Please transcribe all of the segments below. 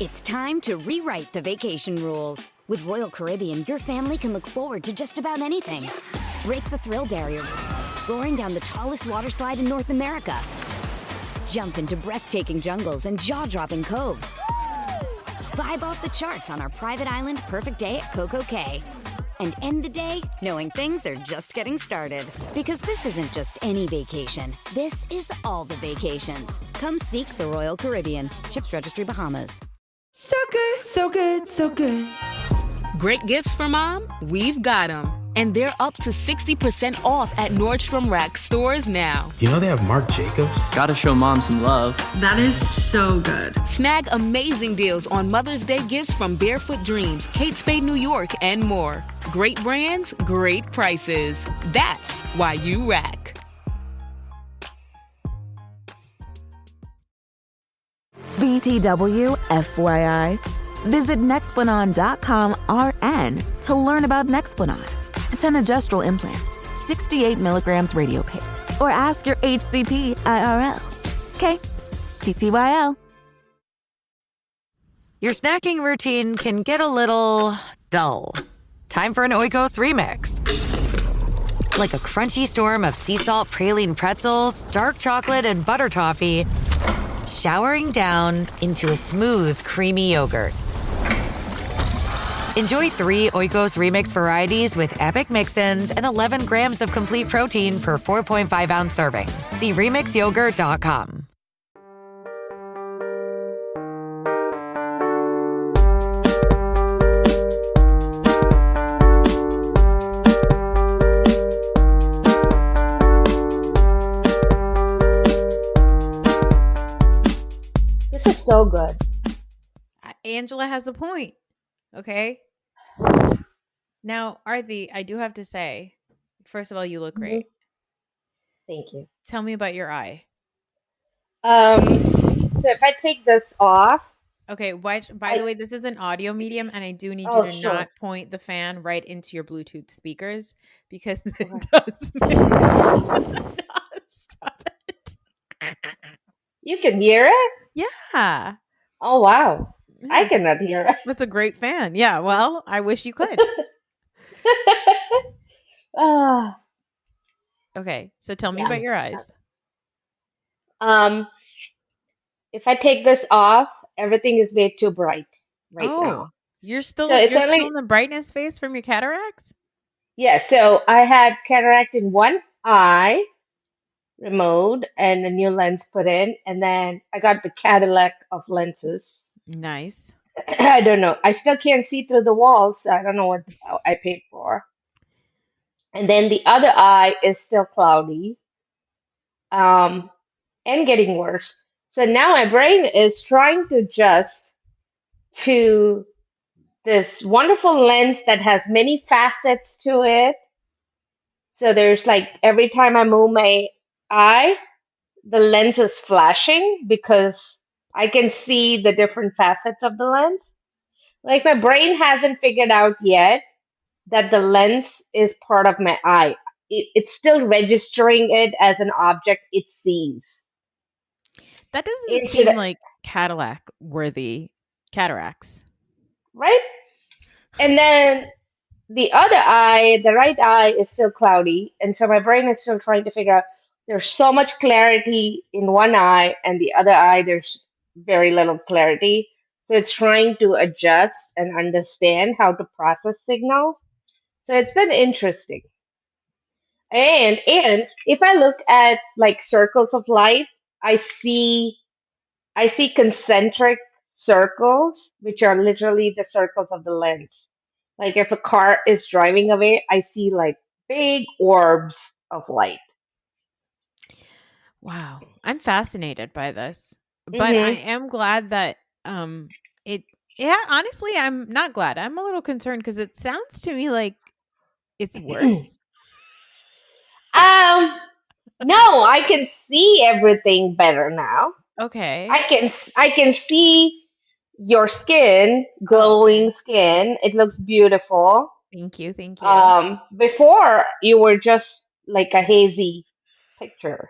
It's time to rewrite the vacation rules. With Royal Caribbean, your family can look forward to just about anything. Break the thrill barrier, roaring down the tallest water slide in North America. Jump into breathtaking jungles and jaw-dropping coves. Vibe off the charts on our private island Perfect Day at Coco Cay. And end the day knowing things are just getting started. Because this isn't just any vacation. This is all the vacations. Come seek the Royal Caribbean. Ships Registry, Bahamas. So good, so good, so good. Great gifts for mom? We've got them. And they're up to 60% off at Nordstrom Rack stores now. You know they have Marc Jacobs? Gotta show mom some love. That is so good. Snag amazing deals on Mother's Day gifts from Barefoot Dreams, Kate Spade New York, and more. Great brands, great prices. That's why you rack. BTW FYI. Visit Nexplanon.com RN to learn about Nexplanon. It's an adjustable implant, 68 milligrams radiopaque. Or ask your HCP IRL. Okay, TTYL. Your snacking routine can get a little dull. Time for an Oikos remix. Like a crunchy storm of sea salt praline pretzels, dark chocolate, and butter toffee, showering down into a smooth, creamy yogurt. Enjoy 3 Oikos Remix varieties with epic mix-ins and 11 grams of complete protein per 4.5-ounce serving. See remixyogurt.com. This is so good. Angela has a point. Okay. Now, Aarti, I do have to say, first of all, you look great. Thank you. Tell me about your eye. So if I take this off, Okay, by the way, this is an audio medium, and I do need oh, you to sure. not point the fan right into your Bluetooth speakers because it Okay. does make... Stop it. You can hear it? Yeah. Oh, wow. I Yeah, cannot hear it. that's a great fan. Yeah, well, I wish you could. Ah, Okay, so tell me yeah. about your eyes. Um, if I take this off, everything is way too bright right now. Oh, you're So still it's you're still only, in the brightness phase from your cataracts? yeah, so I had cataract in one eye removed and a new lens put in, and then I got the Cadillac of lenses. Nice. I don't know. I still can't see through the walls, so I don't know what I paid for. And then the other eye is still cloudy, and getting worse. So now my brain is trying to adjust to this wonderful lens that has many facets to it. So there's like every time I move my eye, the lens is flashing because I can see the different facets of the lens. Like my brain hasn't figured out yet that the lens is part of my eye. It's still registering it as an object it sees. That doesn't Into seem the like Cadillac worthy cataracts. right? And then the other eye, the right eye, is still cloudy. And so my brain is still trying to figure out there's so much clarity in one eye, and the other eye, there's very little clarity. So it's trying to adjust and understand how to process signals. So it's been interesting. And if I look at like circles of light, I see concentric circles, which are literally the circles of the lens. Like if a car is driving away, I see like big orbs of light. Wow. I'm fascinated by this. But I hmm am glad that it yeah, honestly, I'm not glad. I'm a little concerned because it sounds to me like it's worse. No, I can see everything better now. Okay. I can see your skin, Oh, okay. glowing skin. It looks beautiful. Thank you. Thank you. Before you were just like a hazy picture.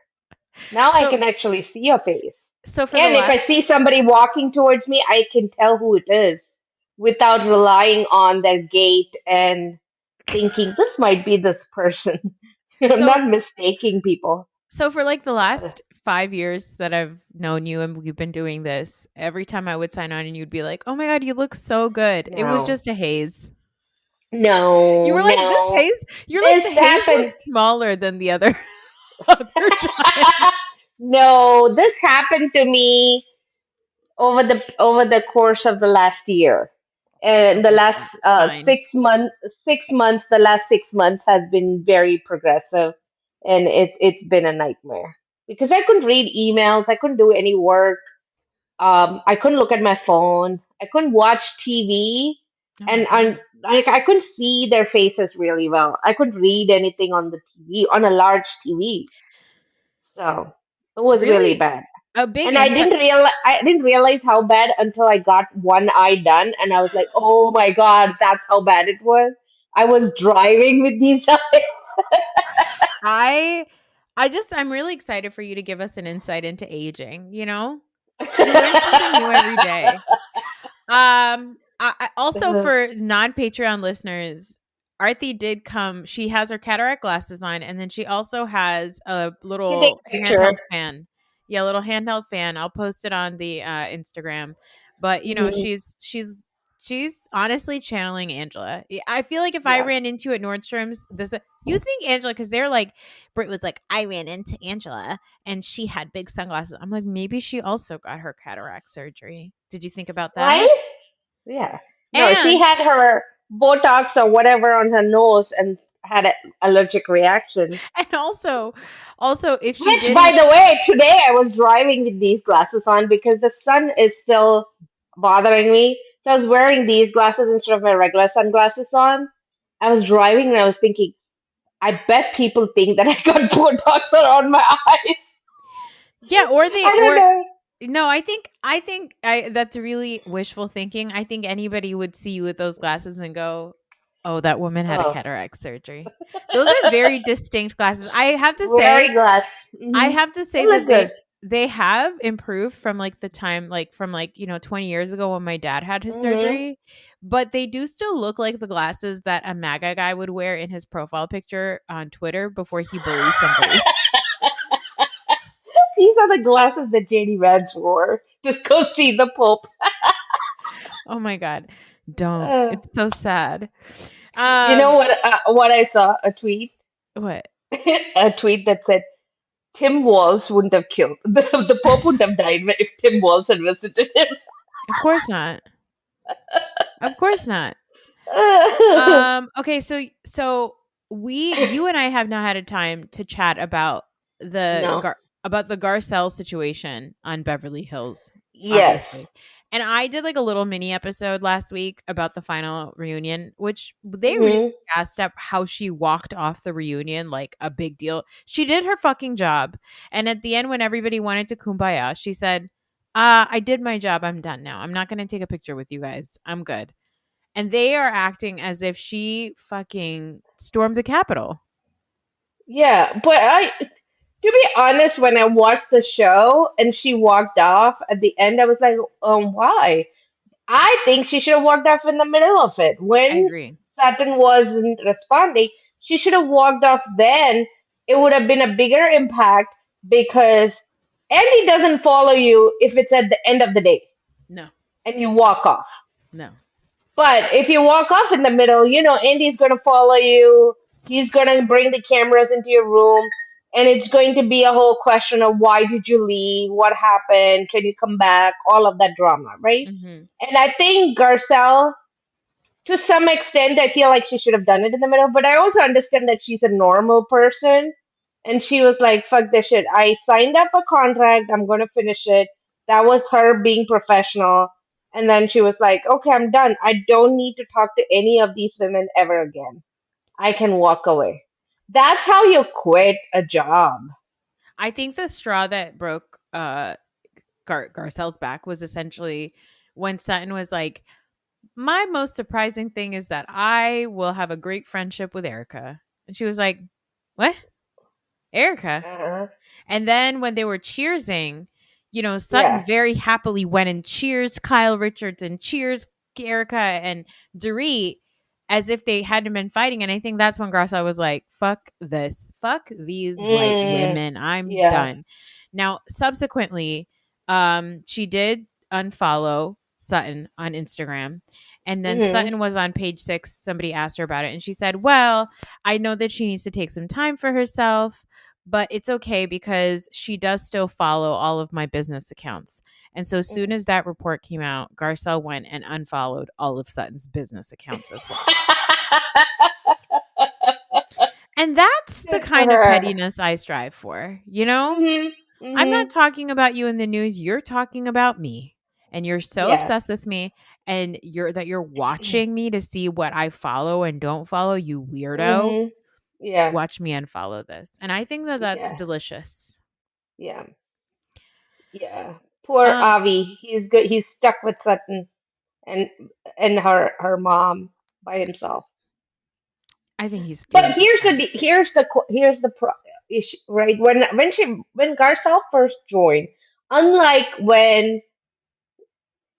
Now I So can actually see your face. So for the And if I last see somebody walking towards me, I can tell who it is without relying on their gait and thinking this might be this person. I'm so not mistaking people. so for like the Uh, last 5 years that I've known you and we've been doing this, every time I would sign on and you'd be like, "Oh my god, you look so good." It was No, just a haze. You no, were like, "This no. haze, you're like the This haze happened. looks smaller than the other other time." No, this happened to me over the course of the last year. And the Okay, last fine. 6 months, the last 6 months has been very progressive, and it's been a nightmare because I couldn't read emails, I couldn't do any work, I couldn't look at my phone, I couldn't watch TV, Oh my and I'm god. like I couldn't see their faces really well. I couldn't read anything on the TV on a large TV, so it was really Really bad. a big And insight. I didn't realize how bad until I got one eye done, and I was like, "Oh my God, that's how bad it was." I was driving with these eyes. I I'm really excited for you to give us an insight into aging, you know? You learn something new every day. I also for non-Patreon listeners, Aarti did come. She has her cataract glasses on, and then she also has a You take little a picture. handheld fan. Yeah, a little handheld fan. I'll post it on the Instagram. But you know, Mhm. she's honestly channeling Angela. I feel like if I Yeah. ran into at Nordstrom's, this you think Angela because they're like Britt was like I ran into Angela and she had big sunglasses. I'm like maybe she also got her cataract surgery. Did you think about that? Right? Yeah. No, she And had her Botox or whatever on her nose and had an allergic reaction. and also if she Which, did by the way, today I was driving with these glasses on because the sun is still bothering me. So I was wearing these glasses instead of my regular sunglasses on. I was driving and I was thinking, I bet people think that I got Botox around my eyes. yeah, or they I don't or know. no, I think that's really wishful thinking. I think anybody would see you with those glasses and go, "Oh, that woman had a Oh, cataract surgery." Those are very distinct glasses. wearing glass. I Hmm. have to They say look that good. they have improved from like the time like from like, 20 years ago when my dad had his Hmm. surgery, but they do still look like the glasses that a MAGA guy would wear in his profile picture on Twitter before he bullies somebody. These are the glasses that JD Vance wore. Just go see the Pope. Oh my god. Don't. Uh, It's so sad. you know Um what I saw? A tweet. what? A tweet that said, Tim Walz wouldn't have killed. The Pope wouldn't have died if Tim Walz had visited him. Of course not. Of course not. Okay, so we you and I have now had a time to chat about No. about the Garcelle situation on Beverly Hills, obviously. Yes. And I did like a little mini episode last week about the final reunion, which they really Hmm. asked up how she walked off the reunion like a big deal. She did her fucking job. And at the end, when everybody wanted to kumbaya, she said, I did my job. I'm done now. I'm not going to take a picture with you guys. I'm good. And they are acting as if she fucking stormed the Capitol. Yeah, but to be honest, when I watched the show and she walked off at the end, I was like, why? I think she should have walked off in the middle of it. I When agree. Sutton wasn't responding, she should have walked off then. It would have been a bigger impact because Andy doesn't follow you if it's at the end of the day No, and you walk off. no. But if you walk off in the middle, Andy's going to follow you. He's going to bring the cameras into your room. And it's going to be a whole question of why did you leave? What happened? Can you come back? All of that drama, right? Hmm. And I think Garcelle, to some extent, I feel like she should have done it in the middle. But I also understand that she's a normal person. And she was like, fuck this shit. I signed up a contract. I'm going to finish it. That was her being professional. And then she was like, okay, I'm done. I don't need to talk to any of these women ever again. I can walk away. That's how you quit a job. I think the straw that broke Garcelle's back was essentially when Sutton was like, my most surprising thing is that I will have a great friendship with Erica. And she was like, what? Erica? Uh, And then when they were cheersing, Sutton Yeah. very happily went and cheers Kyle Richards and cheers Erica and Dorit as if they hadn't been fighting. And I think that's when Garcelle was like, fuck this. Fuck these white Mm, women. I'm yeah. done. Now, subsequently, she did unfollow Sutton on Instagram. And then Mm-hmm. Sutton was on page 6. Somebody asked her about it. And she said, well, I know that she needs to take some time for herself, but it's okay because she does still follow all of my business accounts. And so as soon as that report came out, Garcelle went and unfollowed all of Sutton's business accounts as well. And that's the Good for kind of her. pettiness I strive for. Mm-hmm. I'm Mm-hmm. not talking about you in the news. You're talking about me. And you're so Yeah. obsessed with me, and you're watching me to see what I follow and don't follow, you weirdo. Mm-hmm. Yeah. Watch me unfollow this. And I think that that's Yeah. delicious. Yeah. Yeah. Poor Um, Avi. He's good. He's stuck with Sutton and her mom by himself. I think he's But doing just fine. here's the issue, right? When Garcelle first joined, unlike when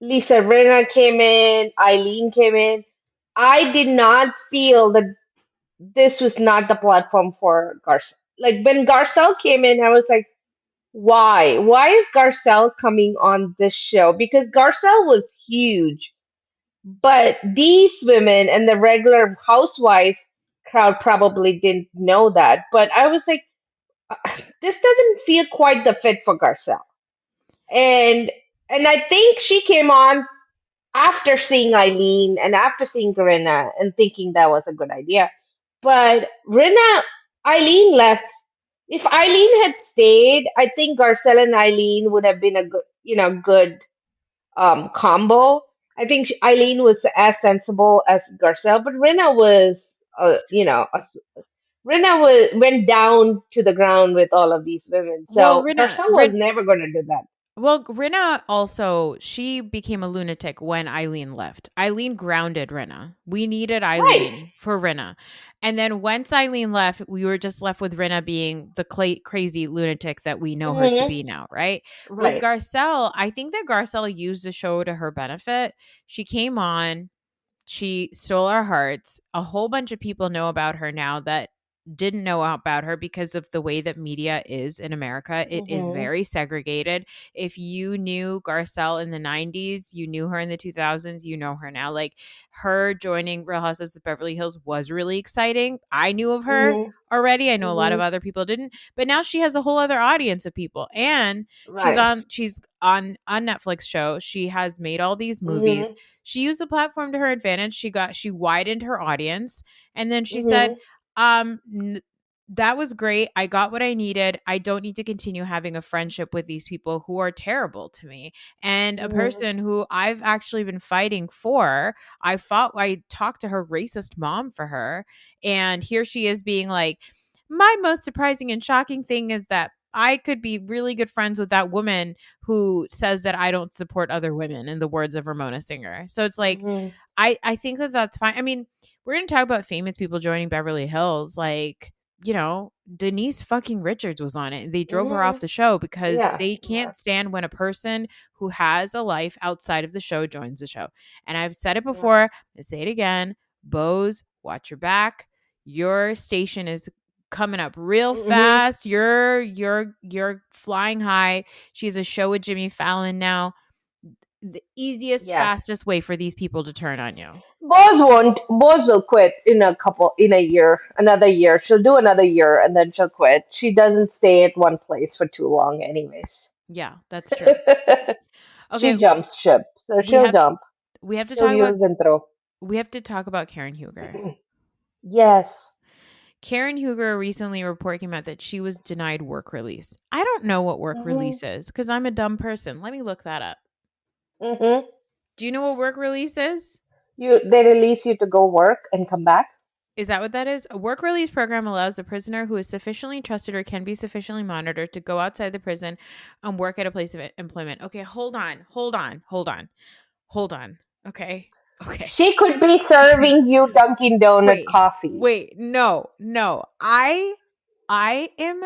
Lisa Rinna came in, Eileen came in, I did not feel that this was not the platform for Garcelle. Like when Garcelle came in, I was like, why? Why is Garcelle coming on this show? Because Garcelle was huge, but these women and the regular housewife crowd probably didn't know that. But I was like, this doesn't feel quite the fit for Garcelle. And I think she came on after seeing Eileen and after seeing Corinna and thinking that was a good idea. But Eileen left. If Eileen had stayed, I think Garcelle and Eileen would have been a good combo. I think Eileen was as sensible as Garcelle, but Rinna was, Rinna went down to the ground with all of these women. Well, So Garcelle was never going to do that. Rinna also, she became a lunatic when Eileen left. Eileen grounded Rinna. We needed Right. Eileen for Rinna. And then once Eileen left, we were just left with Rinna being the crazy lunatic that we know her to Hmm. be now, right? With Right. Garcelle, I think that Garcelle used the show to her benefit. She came on, she stole our hearts. A whole bunch of people know about her now that didn't know about her because of the way that media is in America. It is Hmm. very segregated. If you knew Garcelle in the 90s, you knew her in the 2000s, you know her now. Like her joining Real Housewives of Beverly Hills was really exciting. I knew of her Hmm. already. I know a lot of Hmm. other people didn't, but now she has a whole other audience of people. And she's Right. on Netflix show. She has made all these movies. Hmm. She used the platform to her advantage. She widened her audience, and then she said, Hmm. that was great. I got what I needed. I don't need to continue having a friendship with these people who are terrible to me. And a Hmm. person who I've actually been fighting for, I talked to her racist mom for her. And here she is being like, my most surprising and shocking thing is that I could be really good friends with that woman who says that I don't support other women, in the words of Ramona Singer. So it's like, Hmm. I think that that's fine. I mean, we're going to talk about famous people joining Beverly Hills. Like, Denise fucking Richards was on it. They drove her Hmm. off the show because Yeah. they Yeah. can't stand when a person who has a life outside of the show joins the show. And I've said it Yeah. before, I say it again. Bose, watch your back. Your station is coming up real Hmm. fast. You're flying high. She has a show with Jimmy Fallon now. The easiest, Yeah. fastest way for these people to turn on you. Boz will quit in a year, another year. She'll do another year and then she'll quit. She doesn't stay at one place for too long anyways. Yeah, that's true. She Okay, jumps ship, so we she'll have jump. we have to She'll talk about use and throw. Karen Huger. Yes. Karen Huger, a recently report came out that she was denied work release. I don't know what work Hmm. release is because I'm a dumb person. Let me look that up. Hmm. Do you know what work release is? They release you to go work and come back. Is that what that is? A work release program allows a prisoner who is sufficiently trusted or can be sufficiently monitored to go outside the prison and work at a place of employment. Okay, hold on. Okay. She could be serving you Dunkin' Donut Wait, coffee. no. I am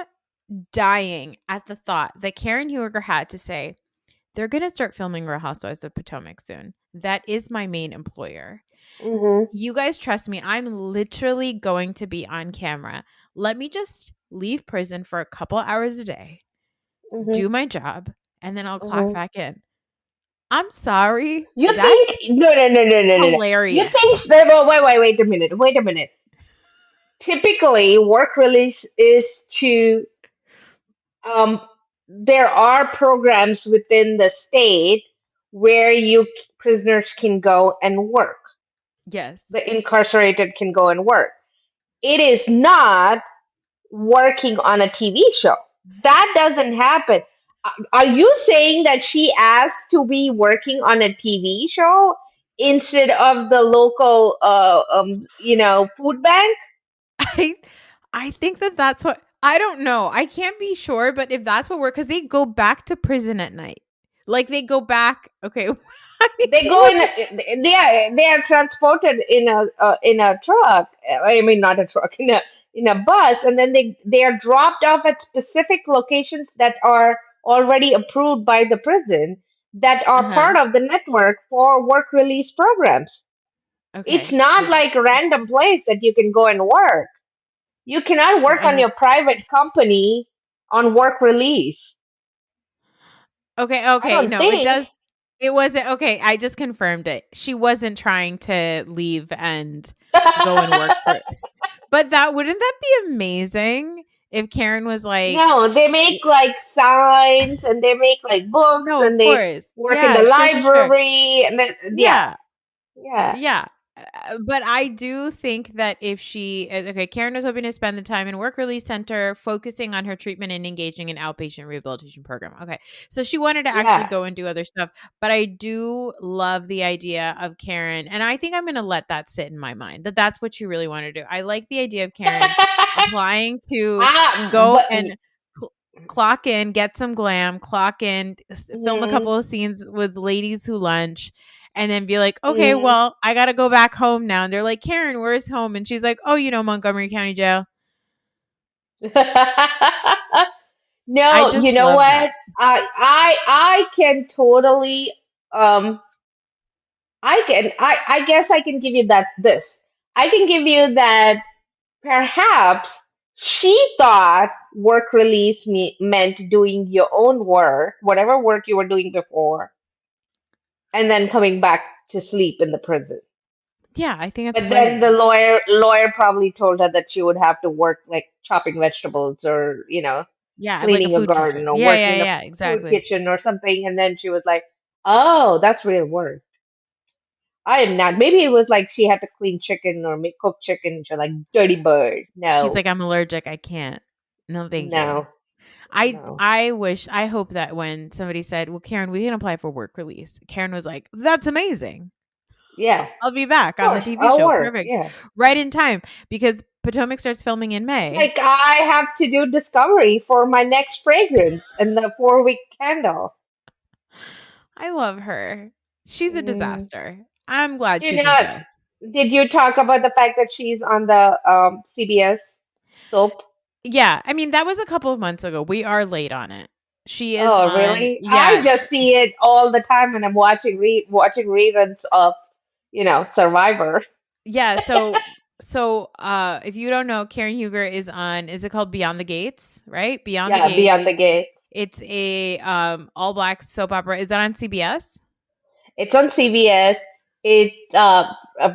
dying at the thought that Karen Huger had to say, they're going to start filming Real Housewives of Potomac soon. That is my main employer. Mm-hmm. You guys trust me. I'm literally going to be on camera. Let me just leave prison for a couple hours a day, Mm-hmm. do my job, and then I'll clock Mm-hmm. back in. I'm sorry. You That's think no. You hilarious. think that wait a minute. Wait a minute. Typically, work release is to um there are programs within the state where you prisoners can go and work. Yes. The incarcerated can go and work. It is not working on a TV show. That doesn't happen. Are you saying that she asked to be working on a TV show instead of the local, food bank? I I think that that's what I don't know. I can't be sure, but if that's what we're because they go back to prison at night. Like they go back. Okay. I need They to go look in. at They are transported in a truck. I mean, not a truck, in a bus, and then they are dropped off at specific locations that are already approved by the prison that are uh-huh. part of the network for work release programs. It's Okay. not Wait. like a random place that you can go and work. You cannot work I on don't your private company on work release. I okay. don't No, it think. does it wasn't okay. I just confirmed it. She wasn't trying to leave and go and work for but that wouldn't that be amazing if Karen was like No, they make like signs and they make like books no, of and they course. work in the Yeah, sure. library and then yeah, Yeah. yeah, Yeah. But I do think that if she, okay, Karen was hoping to spend the time in work release center, focusing on her treatment and engaging in outpatient rehabilitation program. Okay. So she wanted to actually yeah. go and do other stuff. But I do love the idea of Karen. And I think I'm going to let that sit in my mind that that's what you really want to do. I like the idea of Karen applying to go But and clock in, get some glam, clock in, film a mm, couple of scenes with ladies who lunch and then be like, okay, mm. well, I got to go back home now. And they're like, Karen, where's home? And she's like, oh, Montgomery County Jail. I No, you just know love that. what? I can totally um I guess I can give you that this. I can give you that perhaps she thought work release meant doing your own work, whatever work you were doing before, and then coming back to sleep in the prison. Yeah, I think that's But then the hilarious. lawyer probably told her that she would have to work like chopping vegetables or, Yeah, like a cleaning a food kitchen. garden or Yeah, working yeah, in a yeah, food exactly. kitchen or something. And then she was like, oh, that's real work. I am not. Maybe it was like she had to clean chicken or make cook chicken. She's like, dirty bird. She's No, like, I'm allergic. I can't. No, thank you. no, I no. I wish I hope that when somebody said, "Well, Karen, we can apply for work release," Karen was like, "That's amazing. Yeah, I'll be back of on the course, TV I'll show. work. Perfect, Yeah. right in time because Potomac starts filming in It's May." like I have to do discovery for my next fragrance and the 4 week candle. I love her. She's a Mm. disaster. I'm glad Do she's you in not, jail. did you talk about the fact that she's on the CBS soap? Yeah, I mean that was a couple of months ago. We are late on it. She is Oh, on. really? I Yeah, just see it all the time when I'm watching reruns of, Survivor. yeah. If you don't know, Karen Huger is on. Is it called Beyond the Gates? Right, Beyond the Yeah, Gates. Beyond the Gates. It's a all black soap opera. Is that on CBS? It's on CBS. It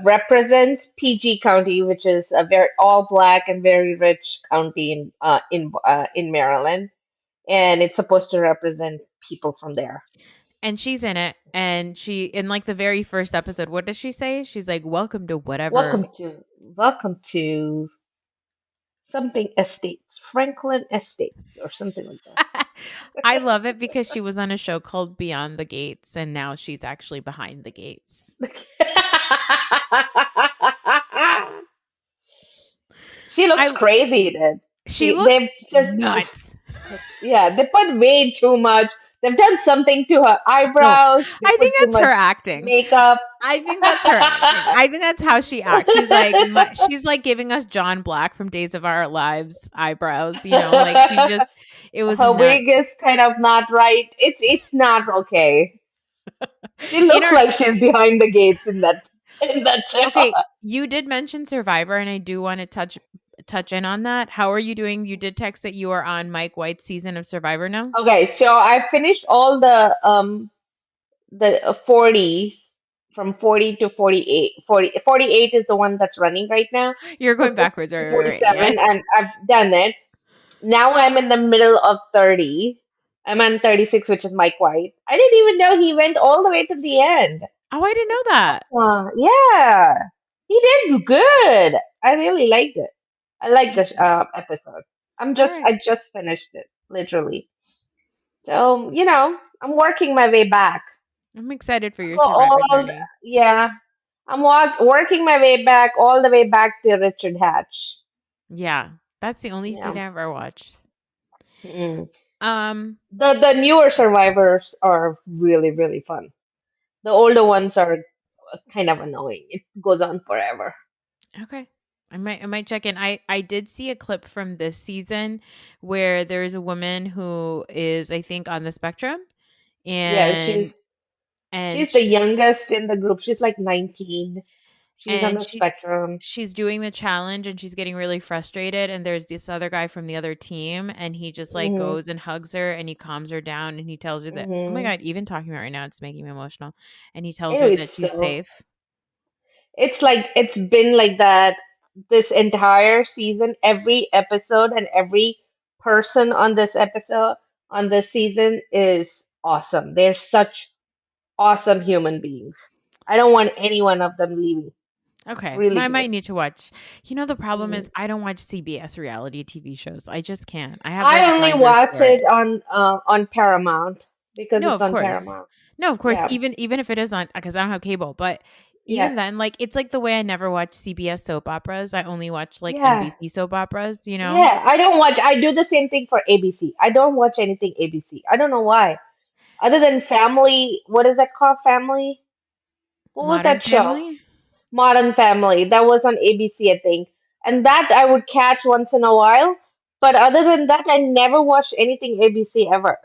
represents PG County, which is a very all black and very rich county in Maryland, and it's supposed to represent people from there. And she's in it. And she in like the very first episode, what does she say? She's like, "Welcome to whatever." Welcome to something estates, Franklin Estates, or something like I love it because she was on a show called Beyond the Gates, and now she's actually behind the gates. that. She looks I crazy then. She looks They've just nuts. yeah, they put way too much They've done something to her No, eyebrows. They I put think too that's her much acting. makeup. I think that's her acting. I think that's how she acts. She's like giving us John Black from Days of Our Lives eyebrows, like it was Her nuts. wig is kind of not right. It's not okay. She In looks our like she's behind the gates in that show. Okay, you did mention Survivor, and I do want to touch in on that. How are you doing? You did text that you are on Mike White's season of Survivor now. Okay, so I finished all the 40s from 40 to 48. 48 is the one that's running right now. You're So going 40 backwards, to right? Yeah. 47, and I've done it. Now I'm in the middle of 30. I'm on 36, which is Mike White. I didn't even know he went all the way to the end. Oh, I didn't know that. Yeah, he did good. I really liked it. I like this episode. All right. I just finished it, literally. So, I'm working my way back. I'm excited for your Survivor All, journey. yeah, I'm working my way back, all the way back to Richard Hatch. Yeah, that's the only Yeah. season I ever watched. Mm. Um. The newer survivors are really, really fun. The older ones are kind of annoying. It goes on forever. Okay. I might check in. I did see a clip from this season where there's a woman who is, I think, on the spectrum, Yeah, and and she's the she youngest in the group. She's like 19. She's on and the she spectrum. she's doing the challenge, and she's getting really frustrated, and there's this other guy from the other team, and he just like Hmm. goes and hugs her, and he calms her down, and he tells her that, oh my Hmm. god, even talking about it right now, it's making me emotional, and he tells her Anyway, that she's so safe. it's like it's been like that this entire season. Every episode and every person on this episode on this season is awesome. They're such awesome human beings. I don't want any one of them leaving. Okay, Really I good. might need to watch. The problem Mm. is I don't watch CBS reality TV shows. I just can't. I have like I only blinders watch for it. it on Paramount because No, it's of on course. Paramount. No, of course. Yeah, Even if it is not, because I don't have cable, but yeah, even then, like it's like the way I never watch CBS soap operas. I only watch like yeah, NBC soap operas. yeah. I don't watch. I do the same thing for ABC. I don't watch anything ABC. I don't know why. Other than Family, what is that called? Family? What was Modern that show? Family. Modern Family. That was on ABC, I think. And that I would catch once in a while. But other than that, I never watched anything ABC ever.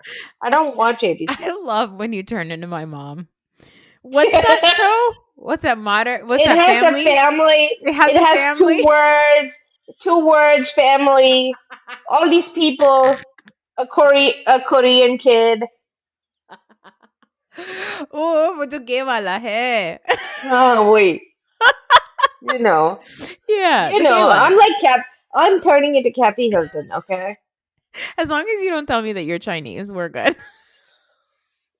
I don't watch I ABC. love when you turn into my mom. What's that show? What's that modern? What's It that has a family? family. It has It a has family. two words, family. All these people, a Korean kid. Oh, वो जो gay वाला है. Oh wait, you know, Yeah, the gay I'm one. like I'm turning into Kathy Hilton. Okay, As long as you don't tell me that you're Chinese, we're good.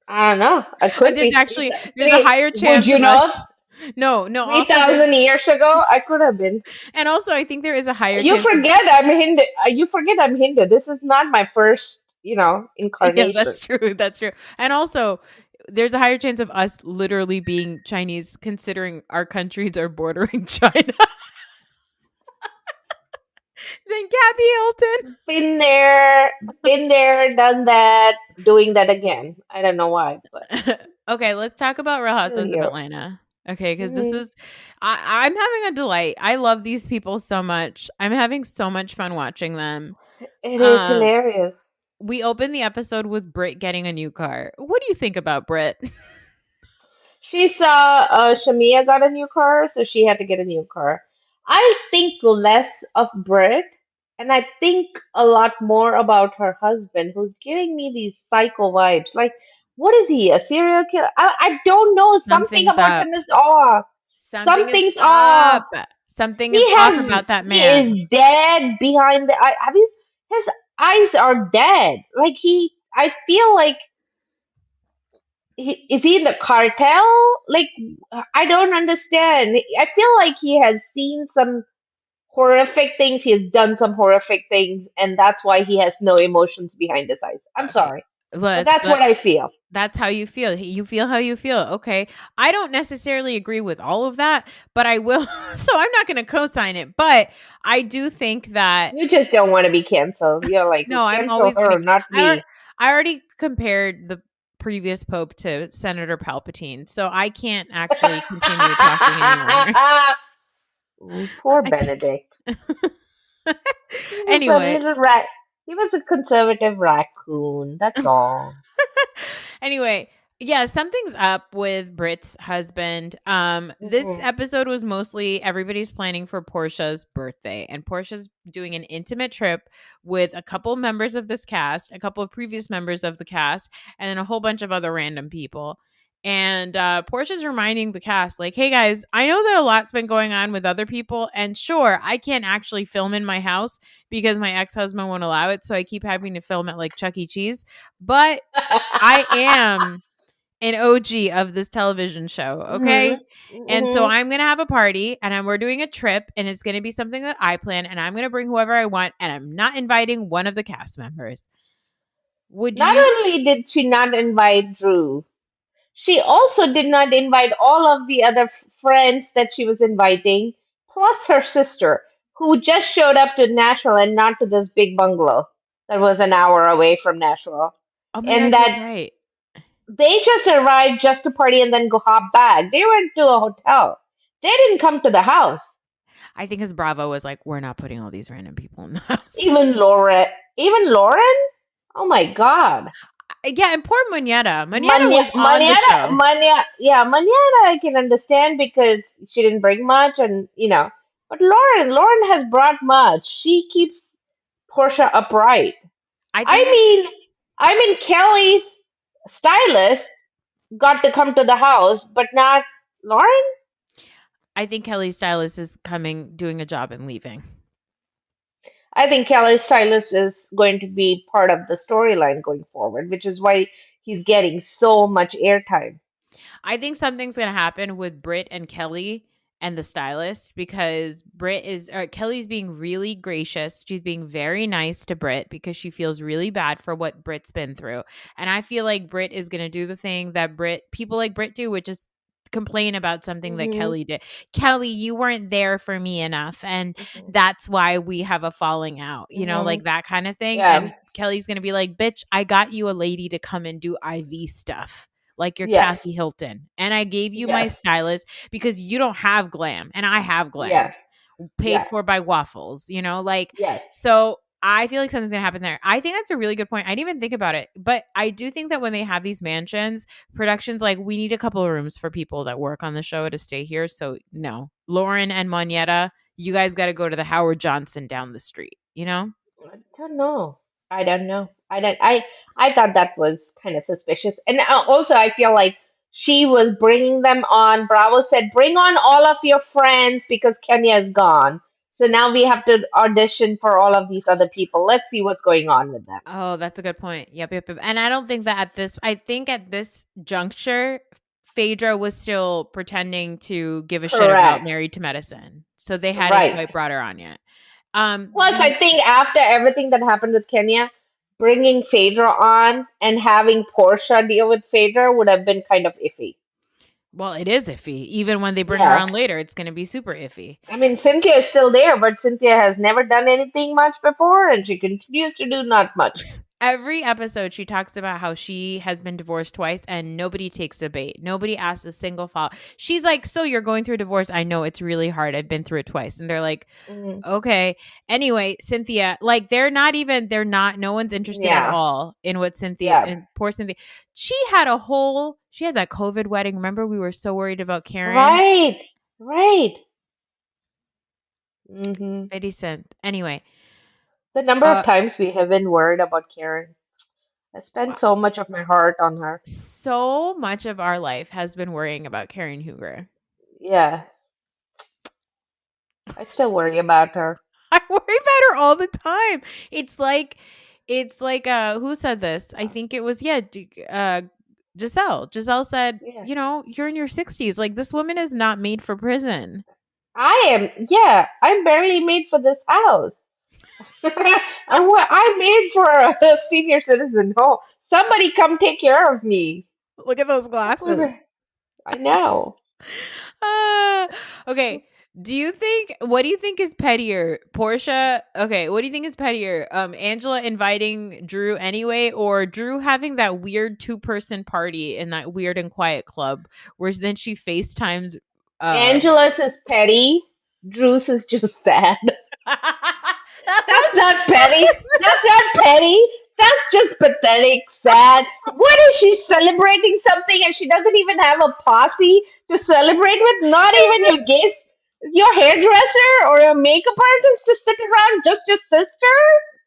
I don't know. I could There's be actually there's a higher Would chance you of us. know? No, Three also there's thousand years ago, I could have been. and also I think there is a higher You chance of forget I'm Hindu. You forget I'm Hindu. This is not my first, yeah, incarnation. that's true. That's true. And also there's a higher chance of us literally being Chinese considering our countries are bordering China than Kathy Hilton. Been there, done that, doing that again. I don't know why, but Okay, let's talk about Real still Housewives of here. Atlanta. Okay, because this Mhm. is I'm having a delight. I love these people so much. I'm having so much fun watching them. It is Um, hilarious. we open the episode with Britt getting a new car. What do you think about Britt? She saw Shamia got a new car, so she had to get a new car. I think less of Brit, and I think a lot more about her husband, who's giving me these psycho vibes. Like, what is he, a serial killer? I don't know. Something Something's about up. him is off. Something is Something's off. up. Something is off about that He man. is dead behind the eye. His eyes are dead. Like I feel like is he in the cartel? Like, I don't understand. I feel like he has seen some horrific things. He has done some horrific things, and that's why he has no emotions behind his eyes. I'm Okay. sorry, but Let's that's let what I feel. That's how you feel. You feel how you feel. Okay. I don't necessarily agree with all of that, but I will. So I'm not going to co-sign it, but I do think that You just don't want to be canceled. You're like, no, I'm cancel always going her, to not I me. I already compared previous pope to Senator Palpatine. So I can't actually continue talking anymore. Poor I can't. Benedict. He was a Anyway, little rat. He was a conservative raccoon. That's all. anyway, yeah, something's up with Britt's husband. This Mhm. episode was mostly everybody's planning for Portia's birthday, and Portia's doing an intimate trip with a couple members of this cast, a couple of previous members of the cast, and then a whole bunch of other random people. And Portia's reminding the cast, like, hey guys, I know that a lot's been going on with other people, and sure, I can't actually film in my house because my ex-husband won't allow it, so I keep having to film at like Chuck E. Cheese. But I am an OG of this television show, okay? And so Mhm. I'm going to have a party and we're doing a trip and it's going to be something that I plan and I'm going to bring whoever I want and I'm not inviting one of the cast members. Would Not you? only did she not invite Drew, she also did not invite all of the other friends that she was inviting, plus her sister, who just showed up to Nashville and not to this big bungalow that was an hour away from Nashville. Oh my And God, you're that right. they just arrived just to party and then go hop back. They went to a hotel. They didn't come to the house. I think his Bravo was like, we're not putting all these random people in the house. Even Lauren. Even Lauren? Oh my God. Yeah, and poor Moneta. Moneta was on the show. Manana I can understand because she didn't bring much and but Lauren has brought much. She keeps Portia upright. I I think mean Kelly's stylist got to come to the house, but not Lauren. Kelly's stylist is coming, doing a job and leaving. I think Kelly's stylist is going to be part of the storyline going forward, which is why he's getting so much airtime. I think something's going to happen with Britt and Kelly and the stylist because Kelly's being really gracious. She's being very nice to Britt because she feels really bad for what Britt's been through. And I feel like Britt is going to do the thing that people like Britt do, which is complain about something that Hmm. Kelly did. Kelly, you weren't there for me enough. And Hmm. that's why we have a falling out, Hmm. like that kind of thing. Yeah. And Kelly's going to be like, bitch, I got you a lady to come and do IV stuff. Like you're Yes. Kathy Hilton. And I gave you my Yes. stylist because you don't have glam and I have glam. Yeah. Paid Yes. for by Waffles, Yes. So I feel like something's going to happen there. I think that's a really good point. I didn't even think about it, but I do think that when they have these mansions, productions like we need a couple of rooms for people that work on the show to stay here. So no, Lauren and Moneta, you guys got to go to the Howard Johnson down the street, I don't know. I don't know. I thought that was kind of suspicious. And also I feel like she was bringing them on. Bravo said, "Bring on all of your friends because Kenya is gone. So now we have to audition for all of these other people. Let's see what's going on with them." Oh, that's a good point. Yep. And I don't think that I think at this juncture, Phaedra was still pretending to give a shit about Correct. Married to Medicine. So they hadn't Right. quite brought her on yet. Plus, I think after everything that happened with Kenya, bringing Phaedra on and having Portia deal with Phaedra would have been kind of iffy. Well, it is iffy. Even when they bring her Yeah. on later, it's going to be super iffy. I mean, Cynthia is still there, but Cynthia has never done anything much before, and she continues to do not much. Every episode, she talks about how she has been divorced twice and nobody takes the bait. Nobody asks a single fault. She's like, so you're going through a divorce? I know it's really hard. I've been through it twice. And they're like, Mhm. okay. Anyway, Cynthia, like no one's interested at Yeah. all in what Cynthia Yeah. and poor Cynthia. She had that COVID wedding. Remember, we were so worried about Karen. Right. Hmm. 50 Cent. Anyway. The number of times we have been worried about Karen. I spent so much of my heart on her. So much of our life has been worrying about Karen Huger. Yeah. I still worry about her. I worry about her all the time. It's like who said this? I think it was Giselle. Giselle said, Yeah. you're in your 60s. Like this woman is not made for prison. I'm barely made for this house. I'm made for a senior citizen home. Somebody come take care of me. Look at those glasses. I know. Okay. What do you think is pettier? Portia, okay, what do you think is pettier? Angela inviting Drew anyway, or Drew having that weird 2-person party in that weird and quiet club where then she FaceTimes Angela's is petty. Drew's is just sad. That's not petty. That's not petty. That's just pathetic, sad. What is she celebrating something and she doesn't even have a posse to celebrate with? Not even your guest, your hairdresser or your makeup artist to sit around, just your sister?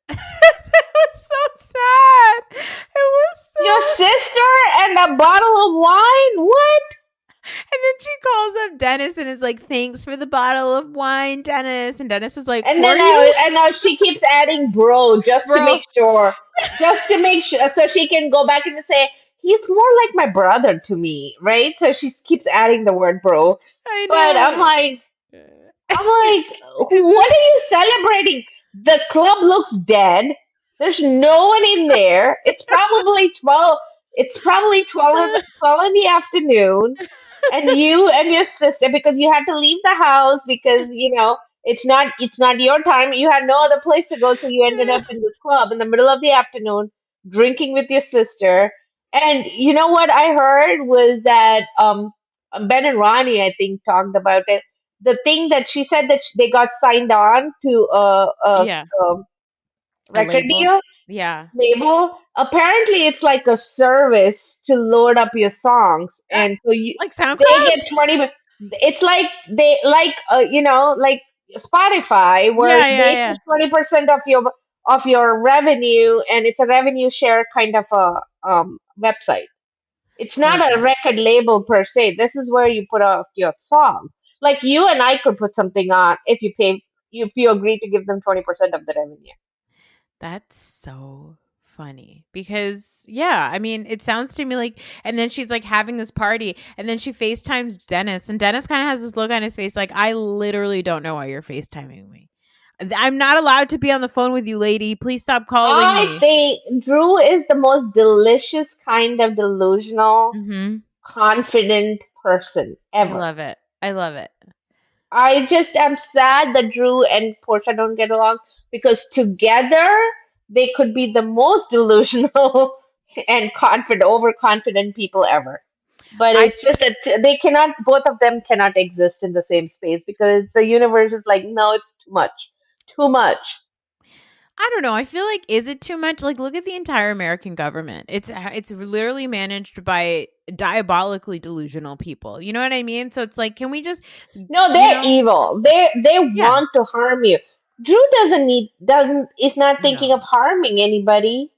It was so sad. It was so Your sister and a bottle of wine? What? And then she calls up Dennis and is like, "Thanks for the bottle of wine, Dennis." And Dennis is like, And then now she keeps adding bro just to make sure. Just to make sure so she can go back and say, he's more like my brother to me, right? So she keeps adding the word bro. I know. But I'm like, what are you celebrating? The club looks dead. There's no one in there. It's probably 12. It's probably 12 in the afternoon. And you and your sister, because you had to leave the house because, it's not your time. You had no other place to go, so you ended up in this club in the middle of the afternoon, drinking with your sister. And you know what I heard was that Ben and Ronnie, I think, talked about it. The thing that she said that they got signed on to Yeah. a A record label. deal Yeah. label. Apparently, it's like a service to load up your songs, and so Like SoundCloud? they get 20. It's like like Spotify, where they Yeah. take 20% of your revenue, and it's a revenue share kind of a website. It's not a record label per se. This is where you put out your song. Like you and I could put something on if you agree to give them 20% of the revenue. That's so funny because I mean, it sounds to me like, and then she's like having this party and then she FaceTimes Dennis and Dennis kind of has this look on his face like, I literally don't know why you're FaceTiming me. I'm not allowed to be on the phone with you, lady. Please stop calling me. I think Drew is the most delicious kind of delusional, confident person ever. I love it. I just am sad that Drew and Portia don't get along because together they could be the most delusional and overconfident people ever. But it's just that both of them cannot exist in the same space because the universe is like, no, it's too much. Too much. I don't know. I feel like, is it too much? Like, look at the entire American government. It's literally managed by diabolically delusional people. You know what I mean? So it's like, can we just? No, they're evil. They want to harm you. Drew is not thinking of harming anybody.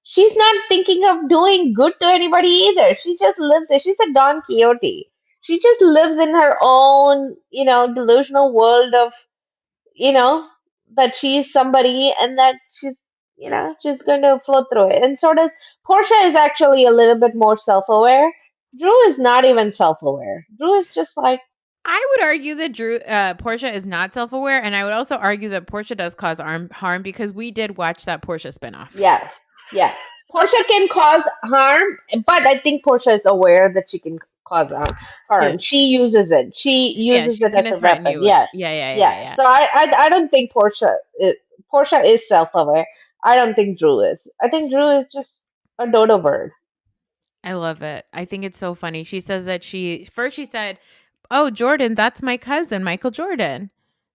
She's not thinking of doing good to anybody either. She just lives there. She's a Don Quixote. She just lives in her own, delusional world of, that she's somebody and that she's going to float through it. And so does Portia is actually a little bit more self-aware. Drew is not even self-aware. Drew is just like, I would argue that Portia is not self-aware, and I would also argue that Portia does cause harm because we did watch that Portia spinoff. Yes. Portia can cause harm, but I think Portia is aware that she can cause harm. Yeah. She uses it. She uses it as a weapon. Yeah. So I don't think Portia is self-aware. I don't think Drew is. I think Drew is just a dodo bird. I love it. I think it's so funny. She says that she said, "Oh, Jordan, that's my cousin, Michael Jordan.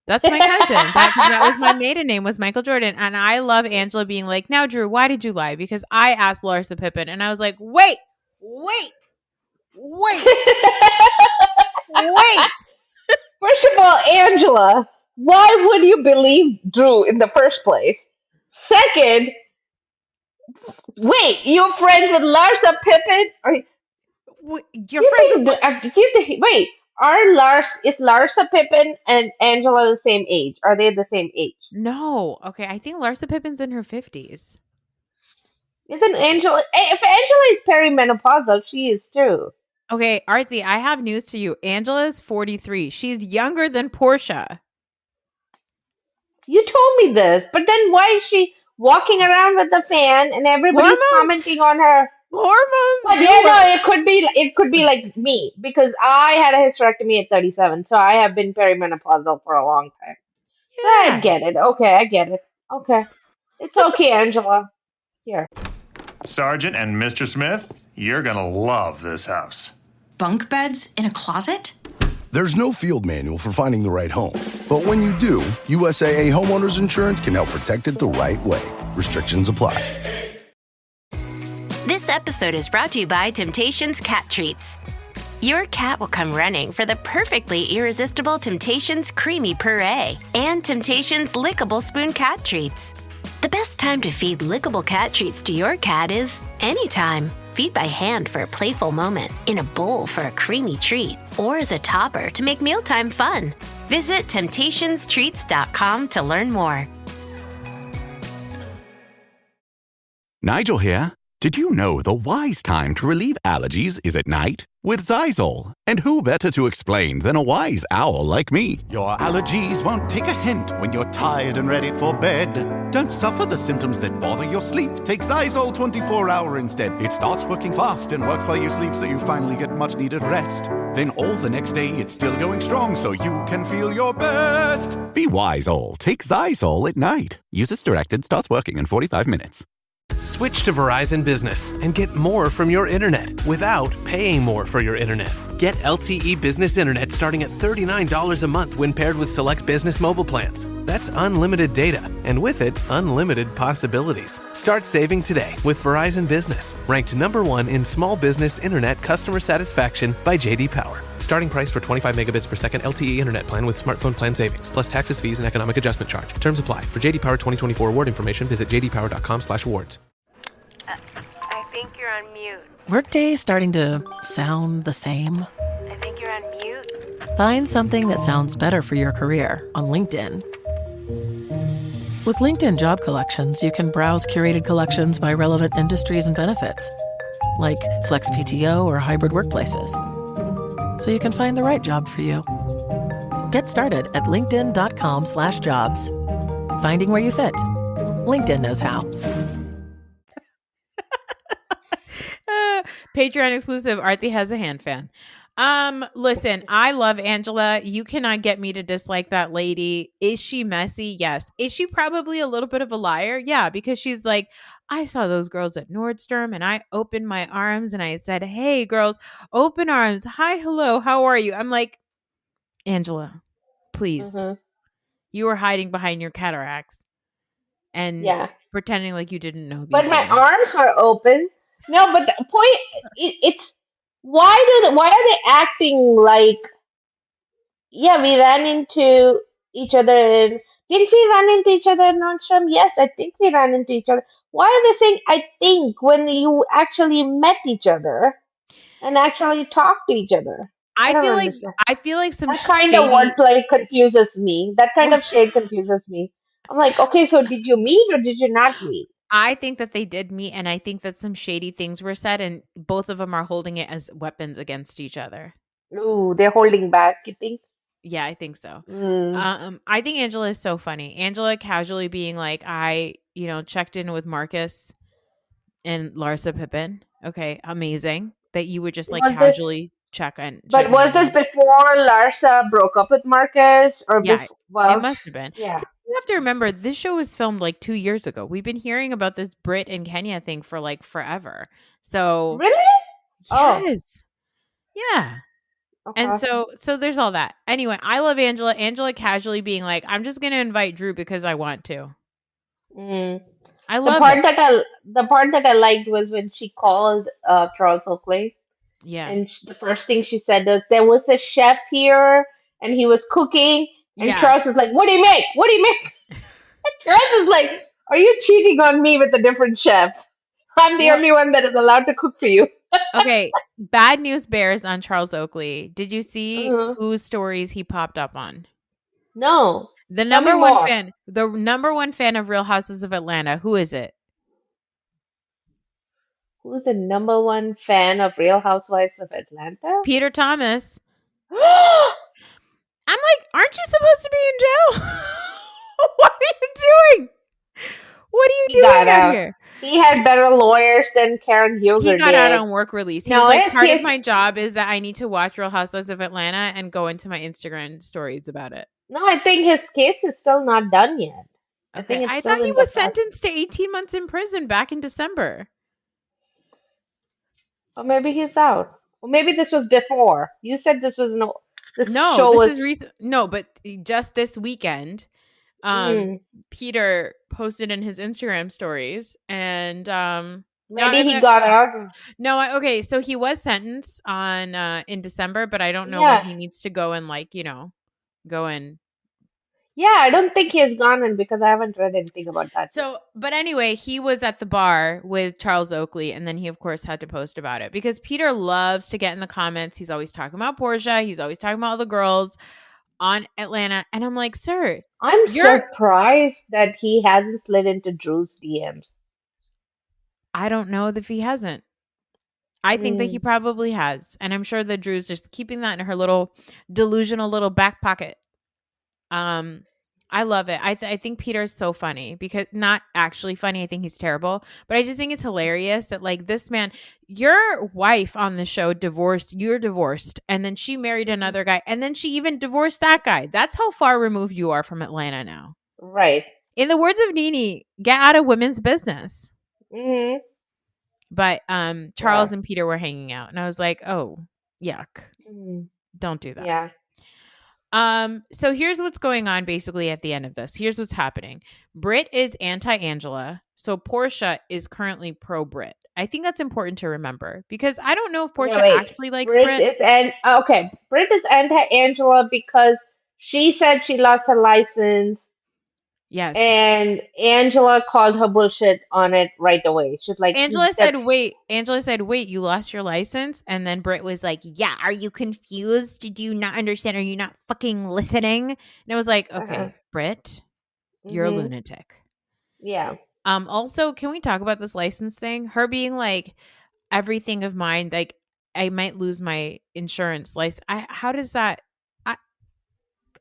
That's my cousin. That was my maiden name, was Michael Jordan." And I love Angela being like, "Now, Drew, why did you lie?" Because I asked Larsa Pippen, and I was like, wait. First of all, Angela, why would you believe Drew in the first place? Second, wait, you're friends with Larsa Pippen? Wait, is Larsa Pippen and Angela the same age? Are they the same age? No. Okay, I think Larsa Pippen's in her 50s. Isn't Angela? If Angela is perimenopausal, she is too. Okay, Aarti, I have news for you. Angela's 43. She's younger than Portia. You told me this, but then why is she walking around with the fan and everybody's commenting on her? Hormones But do yeah, no, it. it could be like me because I had a hysterectomy at 37, so I have been perimenopausal for a long time. So I Yeah. get it. Okay, I get it. Okay. It's okay, Angela. Here. Sergeant and Mr. Smith, you're gonna love this house. Bunk beds in a closet? There's no field manual for finding the right home. But when you do, USAA Homeowners Insurance can help protect it the right way. Restrictions apply. This episode is brought to you by Temptations Cat Treats. Your cat will come running for the perfectly irresistible Temptations Creamy Puree and Temptations Lickable Spoon Cat Treats. The best time to feed lickable cat treats to your cat is anytime. Feed by hand for a playful moment, in a bowl for a creamy treat, or as a topper to make mealtime fun. Visit TemptationsTreats.com to learn more. Nigel here. Did you know the wise time to relieve allergies is at night? With Xyzal. And who better to explain than a wise owl like me? Your allergies won't take a hint when you're tired and ready for bed. Don't suffer the symptoms that bother your sleep. Take Xyzal 24-hour instead. It starts working fast and works while you sleep so you finally get much-needed rest. Then all the next day it's still going strong so you can feel your best. Be wise, all. Take Xyzal at night. Use as directed. Starts working in 45 minutes. Switch to Verizon Business and get more from your internet without paying more for your internet. Get LTE Business Internet starting at $39 a month when paired with select business mobile plans. That's unlimited data, and with it, unlimited possibilities. Start saving today with Verizon Business, ranked #1 in small business internet customer satisfaction by J.D. Power. Starting price for 25 megabits per second LTE internet plan with smartphone plan savings, plus taxes, fees, and economic adjustment charge. Terms apply. For J.D. Power 2024 award information, visit jdpower.com/awards. I think you're on mute. Workday starting to sound the same? I think you're on mute. Find something that sounds better for your career on LinkedIn. With LinkedIn Job Collections, you can browse curated collections by relevant industries and benefits, like flex PTO or hybrid workplaces, so you can find the right job for you. Get started at linkedin.com/jobs. Finding where you fit. LinkedIn knows how. Patreon exclusive. Aarti has a hand fan. Listen, I love Angela. You cannot get me to dislike that lady. Is she messy? Yes. Is she probably a little bit of a liar? Yeah, because she's like, I saw those girls at Nordstrom and I opened my arms and I said, hey, girls, open arms. Hi, hello, how are you? I'm like, Angela, please. You were hiding behind your cataracts and pretending like you didn't know these But my women. arms were open. No, but the point it's why are they acting like we ran into each other in didn't we run into each other in Nordstrom? Yes, I think we ran into each other. Why are they saying I think when you actually met each other and actually talked to each other? I don't understand. I feel like some that kind of wordplay confuses me. That kind of shade confuses me. I'm like, okay, so did you meet or did you not meet? I think that they did meet, and I think that some shady things were said, and both of them are holding it as weapons against each other. Ooh, they're holding back, you think? Yeah, I think so. I think Angela is so funny. Angela casually being like, I, checked in with Marcus and Larsa Pippen. Okay, amazing. That you would just casually check in. But was this before Larsa broke up with Marcus? Or yeah, before? It must have been. Yeah. You have to remember, this show was filmed 2 years ago. We've been hearing about this Brit and Kenya thing for forever. So really? Yes. Yeah. Okay. And so there's all that. Anyway, I love Angela. Angela casually being like, I'm just going to invite Drew because I want to. I love the part that I liked was when she called Charles Oakley. Yeah. And the first thing she said is, there was a chef here and he was cooking. And Charles is like, what do you make? What do you make? And Charles is like, are you cheating on me with a different chef? I'm the only one that is allowed to cook for you. Okay. Bad news bears on Charles Oakley. Did you see whose stories he popped up on? No. The number one fan of Real Houses of Atlanta. Who is it? Who's the number one fan of Real Housewives of Atlanta? Peter Thomas. I'm like, aren't you supposed to be in jail? What are you doing? What are you doing out here? He had better lawyers than Karen He Huger got out did. on work release. He No, was like, his part of case. my job is that I need to watch Real Housewives of Atlanta and go into my Instagram stories about it. No, I think his case is still not done yet. I Okay. think it's I still thought he in the was process. sentenced to 18 months in prison back in December. Or maybe he's out. Or maybe this was before. You said this was no. This No, show this was. is recent. No, but just this weekend, Mm, Peter posted in his Instagram stories, and maybe he got out. okay, so he was sentenced on in December, but I don't know when Yeah, he needs to go and go in. yeah. I don't think he has gone in because I haven't read anything about that yet. So, but anyway, he was at the bar with Charles Oakley, and then he, of course, had to post about it because Peter loves to get in the comments. He's always talking about Portia. He's always talking about all the girls on Atlanta. And I'm like, sir, I'm you're. surprised that he hasn't slid into Drew's DMs. I don't know if he hasn't. I think that he Mm. probably has. And I'm sure that Drew's just keeping that in her little delusional little back pocket. I love it. I think Peter's so funny because not actually funny. I think he's terrible, but I just think it's hilarious that like this man, your wife on the show you're divorced, and then she married another guy, and then she even divorced that guy. That's how far removed you are from Atlanta now. Right. In the words of Nene, get out of women's business. Hmm. But Charles and Peter were hanging out, and I was like, oh, yuck. Mm. Don't do that. Yeah. So here's what's going on basically at the end of this. Here's what's happening. Britt is anti-Angela. So Portia is currently pro-Britt. I think that's important to remember because I don't know if Portia actually likes Britt. Britt is anti-Angela because she said she lost her license. Yes. And Angela called her bullshit on it right away. She's like, Angela said, wait, you lost your license? And then Britt was like, yeah, are you confused? Do you not understand? Are you not fucking listening? And I was like, okay, Britt, you're a lunatic. Yeah. Also, can we talk about this license thing? Her being like, everything of mine, like, I might lose my insurance license. How does that...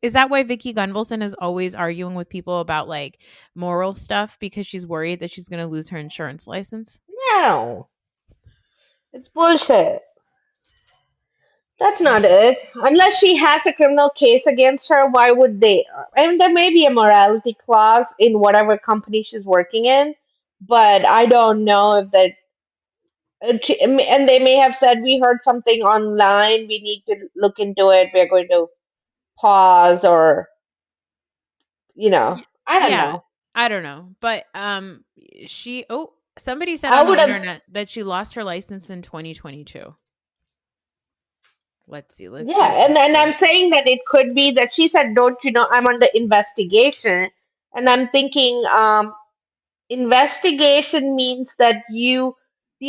Is that why Vicky Gunvalson is always arguing with people about like moral stuff because she's worried that she's going to lose her insurance license? No. It's bullshit. That's not it. Unless she has a criminal case against her, why would they? I mean, there may be a morality clause in whatever company she's working in, but I don't know if that. And they may have said, we heard something online, we need to look into it, we're going to pause, or, I don't know. I don't know. But somebody said I on the would have. internet that she lost her license in 2022. Let's see. Yeah, and I'm saying that it could be that she said, don't you know, I'm under investigation. And I'm thinking, investigation means that the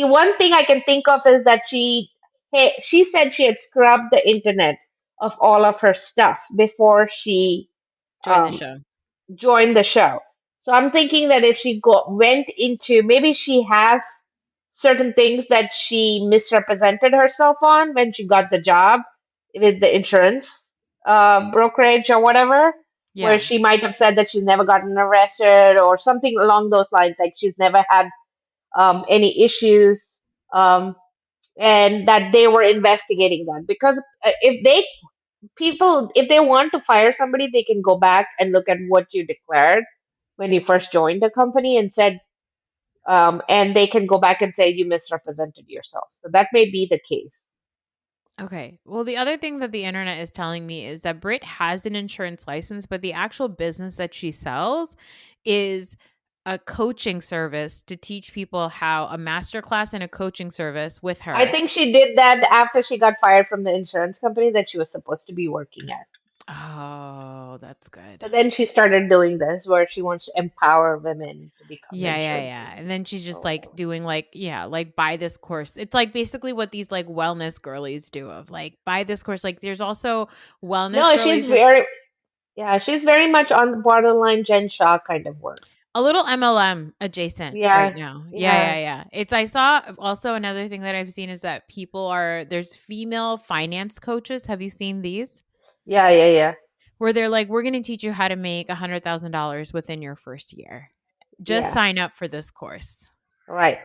one thing I can think of is that she said she had scrubbed the internet of all of her stuff before she joined the show. So I'm thinking that if she went into, maybe she has certain things that she misrepresented herself on when she got the job with the insurance brokerage or whatever, where she might have said that she's never gotten arrested or something along those lines, like she's never had any issues, and that they were investigating that. Because if they want to fire somebody, they can go back and look at what you declared when you first joined the company and said, and they can go back and say you misrepresented yourself. So that may be the case. Okay. Well, the other thing that the internet is telling me is that Britt has an insurance license, but the actual business that she sells is a coaching service to teach people how a masterclass and a coaching service with her. I think she did that after she got fired from the insurance company that she was supposed to be working at. Oh, that's good. So then she started doing this where she wants to empower women to become insurance Yeah. And then she's just like doing like buy this course. It's like basically what these like wellness girlies do of like buy this course. Like there's also wellness. No, she's very much on the borderline Jen Shaw kind of work. A little MLM adjacent right now. Yeah. I saw also another thing that I've seen is that there's female finance coaches. Have you seen these? Yeah. Where they're like, we're going to teach you how to make $100,000 within your first year. Just sign up for this course. Right.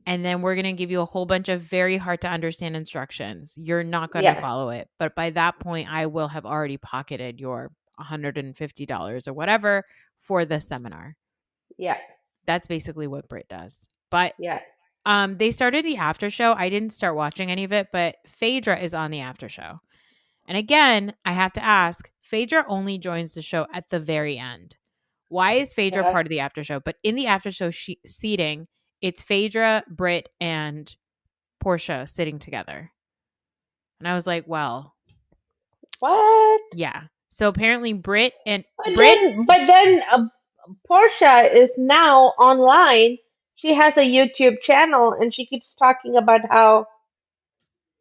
And then we're going to give you a whole bunch of very hard to understand instructions. You're not going to Yeah. follow it. But by that point, I will have already pocketed your $150 or whatever for the seminar. Yeah. That's basically what Brit does. But Yeah. they started the after show. I didn't start watching any of it, but Phaedra is on the after show. And again, I have to ask, Phaedra only joins the show at the very end. Why is Phaedra part of the after show? But in the after show seating, it's Phaedra, Brit, and Portia sitting together. And I was like, well, what? Yeah. So apparently Brit and But then Portia is now online. She has a YouTube channel and she keeps talking about how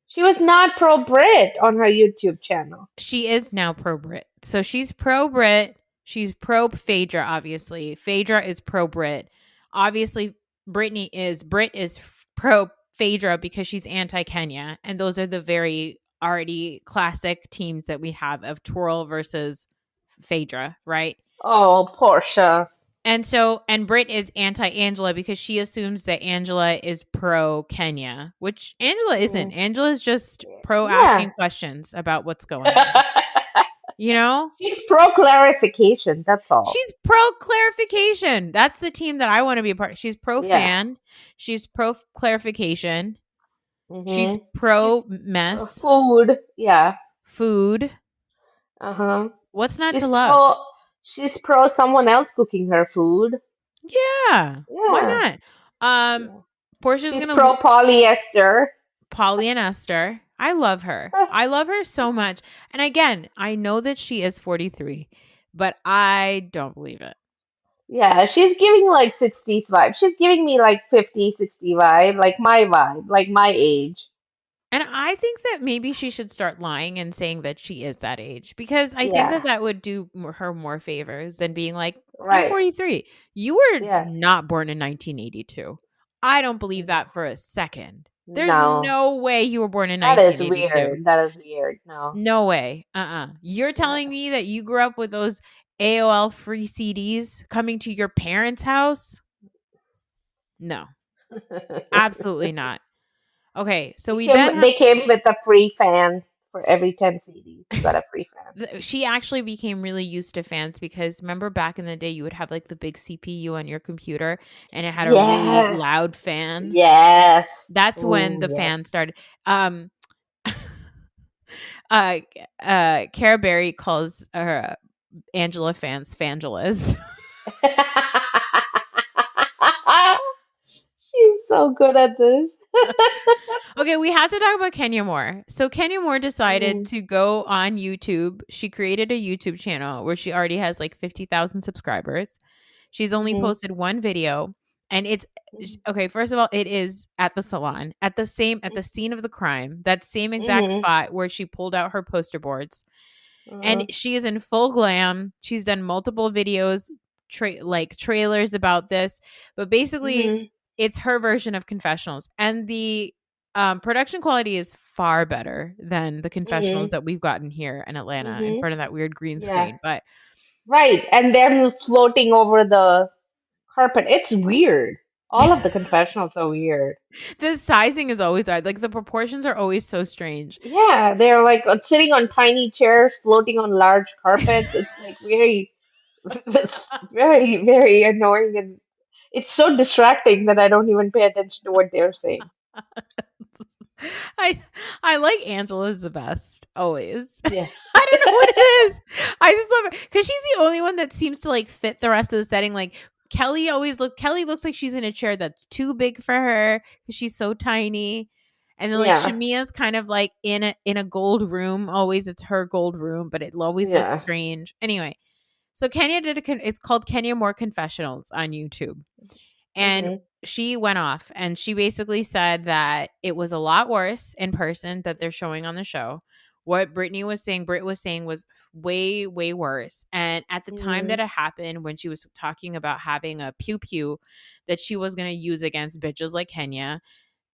she was not pro Brit on her YouTube channel. She is now pro Brit. So she's pro Brit. She's pro Phaedra, obviously. Phaedra is pro Brit. Obviously, Brit is pro Phaedra because she's anti Kenya. And those are the very already classic teams that we have of Twirl versus Phaedra, right? Oh, Portia. And Brit is anti Angela because she assumes that Angela is pro Kenya, which Angela isn't. Angela's just pro asking questions about what's going on. You know? She's pro clarification, that's all. She's pro clarification. That's the team that I want to be a part of. She's pro fan. She's pro clarification. She's pro mess. Food. Yeah. Food. Uh-huh. What's not to love? She's pro someone else cooking her food. Yeah. Why not? Portia's She's gonna pro polyester. Polly and Esther. I love her. I love her so much. And again, I know that she is 43, but I don't believe it. Yeah, she's giving like 60s vibe. She's giving me like 50, 60 vibe, like my vibe, like my age. And I think that maybe she should start lying and saying that she is that age because I think that that would do her more favors than being like, I'm 43. You were not born in 1982. I don't believe that for a second. There's no way you were born in 1982. That is weird. No. No way. You're telling me that you grew up with those AOL free CDs coming to your parents' house? No. Absolutely not. Okay, so they came with a free fan for every 10 CDs. You got a free fan. She actually became really used to fans because remember back in the day you would have like the big CPU on your computer and it had a really loud fan. Yes. That's when the fan started. Cara Berry calls Angela fans Fangelas. She's so good at this. Okay, we have to talk about Kenya Moore. So Kenya Moore decided to go on YouTube. She created a YouTube channel where she already has like 50,000 subscribers. She's only posted one video and it's okay, first of all, it is at the salon, at the scene of the crime, that same exact spot where she pulled out her poster boards. And she is in full glam. She's done multiple videos, like trailers about this, but basically it's her version of confessionals. And the production quality is far better than the confessionals that we've gotten here in Atlanta in front of that weird green screen. But right. And they're floating over the carpet. It's weird. All of the confessionals are weird. The sizing is always odd. Like the proportions are always so strange. Yeah, they're like sitting on tiny chairs, floating on large carpets. It's like it's very, very annoying, and it's so distracting that I don't even pay attention to what they're saying. I like Angela's the best always. Yeah. I don't know what it is. I just love her because she's the only one that seems to like fit the rest of the setting. Like Kelly looks like she's in a chair that's too big for her because she's so tiny. And then like Shamia's kind of like in a gold room. Always it's her gold room, but it always looks strange. Anyway, so Kenya it's called Kenya Moore Confessionals on YouTube. And she went off and she basically said that it was a lot worse in person that they're showing on the show. What Brit was saying was way, way worse. And at the time that it happened, when she was talking about having a pew-pew that she was going to use against bitches like Kenya,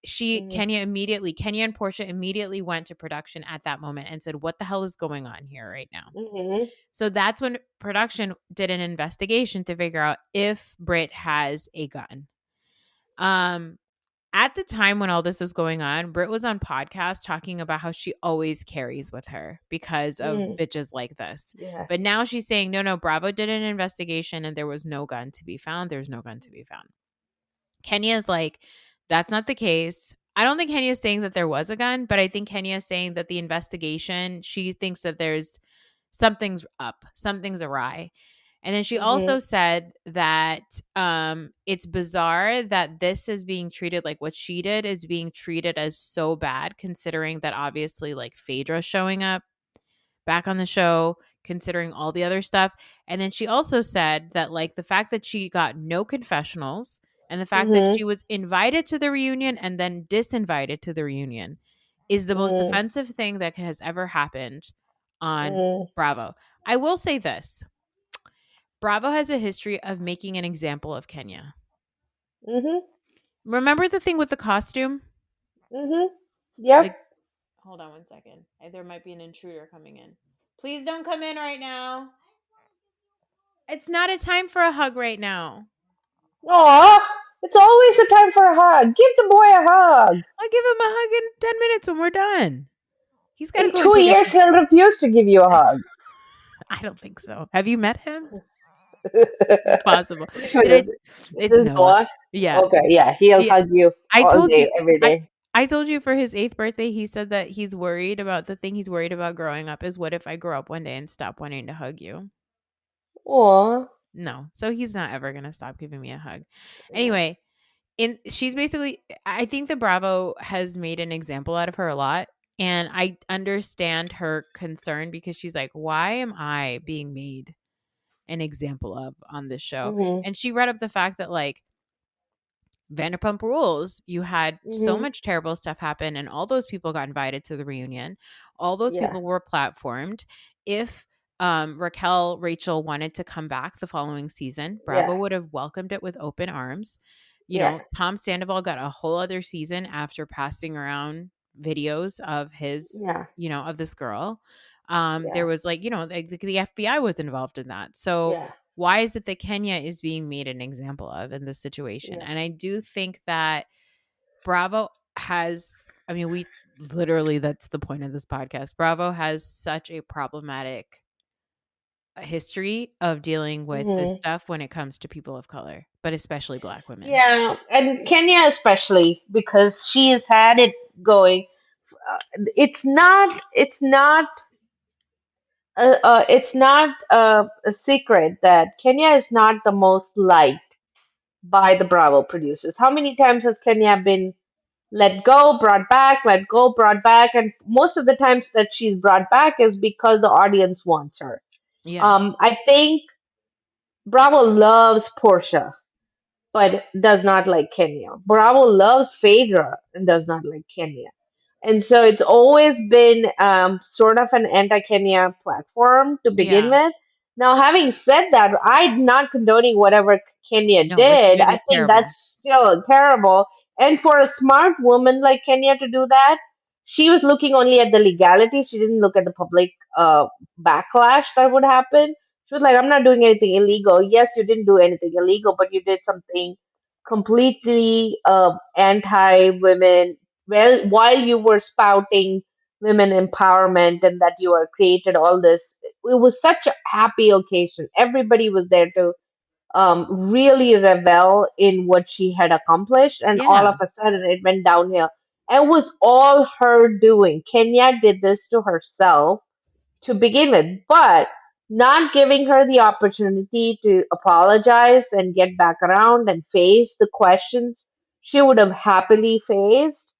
Kenya and Portia immediately went to production at that moment and said, what the hell is going on here right now? So that's when production did an investigation to figure out if Brit has a gun. At the time when all this was going on, Britt was on podcast talking about how she always carries with her because of bitches like this. Yeah. But now she's saying, no, Bravo did an investigation and there was no gun to be found. There's no gun to be found. Kenya's like, that's not the case. I don't think Kenya is saying that there was a gun, but I think Kenya is saying that the investigation, she thinks that there's something's up, something's awry. And then she also said that it's bizarre that this is being treated like what she did is being treated as so bad, considering that obviously like Phaedra showing up back on the show, considering all the other stuff. And then she also said that like the fact that she got no confessionals and the fact that she was invited to the reunion and then disinvited to the reunion is the most offensive thing that has ever happened on Bravo. I will say this. Bravo has a history of making an example of Kenya. Remember the thing with the costume? Yeah. Like, hold on one second. There might be an intruder coming in. Please don't come in right now. It's not a time for a hug right now. Aw, it's always the time for a hug. Give the boy a hug. I'll give him a hug in 10 minutes when we're done. He's got to In go 2 years, he'll refuse to give you a hug. I don't think so. Have you met him? It's possible. It's Noah. Yeah. Okay. Yeah. He'll hug you all day, every day. I told you for his 8th birthday, he said that he's worried about the thing he's worried about growing up is what if I grow up one day and stop wanting to hug you? Aw. No. So he's not ever going to stop giving me a hug. Anyway, she's basically, I think the Bravo has made an example out of her a lot. And I understand her concern because she's like, why am I being made an example of on this show? And she read up the fact that like Vanderpump Rules, you had so much terrible stuff happen and all those people got invited to the reunion. All those people were platformed. If Rachel wanted to come back the following season, Bravo would have welcomed it with open arms. You know, Tom Sandoval got a whole other season after passing around videos of his, you know, of this girl. There was like, you know, the FBI was involved in that. So why is it that Kenya is being made an example of in this situation? And I do think that Bravo has, I mean, we literally, that's the point of this podcast. Bravo has such a problematic history of dealing with this stuff when it comes to people of color, but especially Black women. Yeah, and Kenya especially because she has had it going. It's not. It's not a secret that Kenya is not the most liked by the Bravo producers. How many times has Kenya been let go, brought back, let go, brought back? And most of the times that she's brought back is because the audience wants her. I think Bravo loves Portia, but does not like Kenya. Bravo loves Phaedra and does not like Kenya. And so it's always been sort of an anti-Kenya platform to begin with. Now, having said that, I'm not condoning whatever Kenya did. I think that's still terrible. And for a smart woman like Kenya to do that, she was looking only at the legality. She didn't look at the public backlash that would happen. She was like, I'm not doing anything illegal. Yes, you didn't do anything illegal, but you did something completely anti-women. Well, while you were spouting women empowerment and that you are created all this, it was such a happy occasion. Everybody was there to really revel in what she had accomplished, and all of a sudden it went downhill. It was all her doing. Kenya did this to herself to begin with, but not giving her the opportunity to apologize and get back around and face the questions she would have happily faced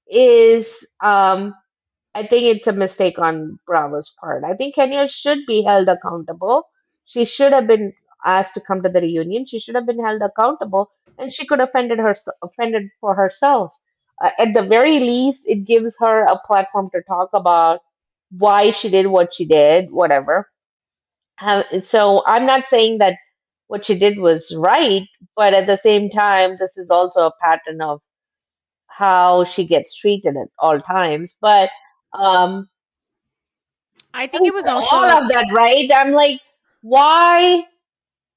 is I think it's a mistake on Bravo's part. I think Kenya should be held accountable. She should have been asked to come to the reunion. She should have been held accountable, and she could have offended for herself. At the very least, it gives her a platform to talk about why she did what she did, whatever. So I'm not saying that what she did was right, but at the same time, this is also a pattern of how she gets treated at all times. But I think it was for also all of that, right? I'm like, why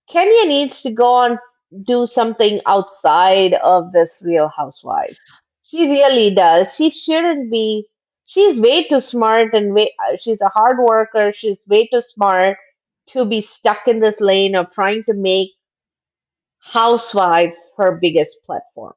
Kenya needs to go on do something outside of this Real Housewives. She really does. She shouldn't be. She's way too smart and she's a hard worker. She's way too smart to be stuck in this lane of trying to make Housewives her biggest platform.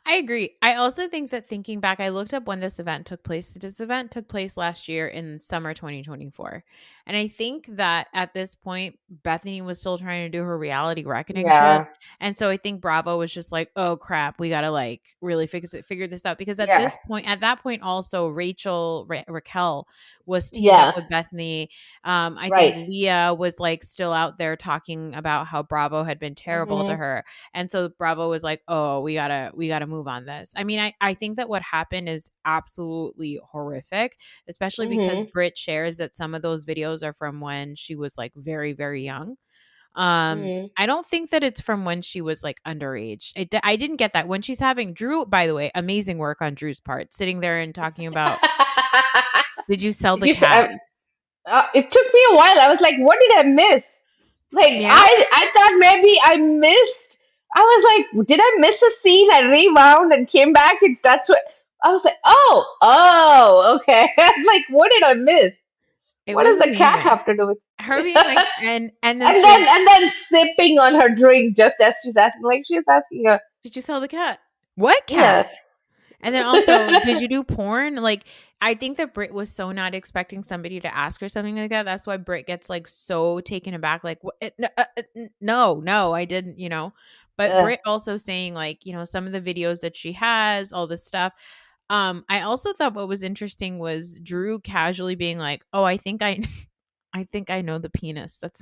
I agree. I also think that thinking back, I looked up when this event took place. This event took place last year in summer 2024. And I think that at this point, Bethany was still trying to do her reality reckoning shit. Yeah. And so I think Bravo was just like, oh crap, we got to like really figure this out. Because at that point also, Raquel was teamed up with Bethany. I think Leah was like still out there talking about how Bravo had been terrible to her. And so Bravo was like, oh, we gotta move on this. I mean, I think that what happened is absolutely horrific, especially because Britt shares that some of those videos are from when she was like very, very young. I don't think that it's from when she was like underage. I didn't get that. When she's having Drew, by the way, amazing work on Drew's part, sitting there and talking about, did you sell the cat? It took me a while. I was like, what did I miss? Like, I thought maybe I missed. I was like, did I miss a scene? I rewound and came back. And that's what I was like. Oh, okay. I was like, what did I miss? What does the cat have to do with her being like, and then sipping on her drink just as she's asking, like she's asking her, did you sell the cat? What cat? Yeah. And then also, did you do porn? Like, I think that Britt was so not expecting somebody to ask her something like that. That's why Britt gets like so taken aback. Like, no, I didn't, you know. But Britt also saying like, you know, some of the videos that she has, all this stuff. I also thought what was interesting was Drew casually being like, "Oh, I think I know the penis." That's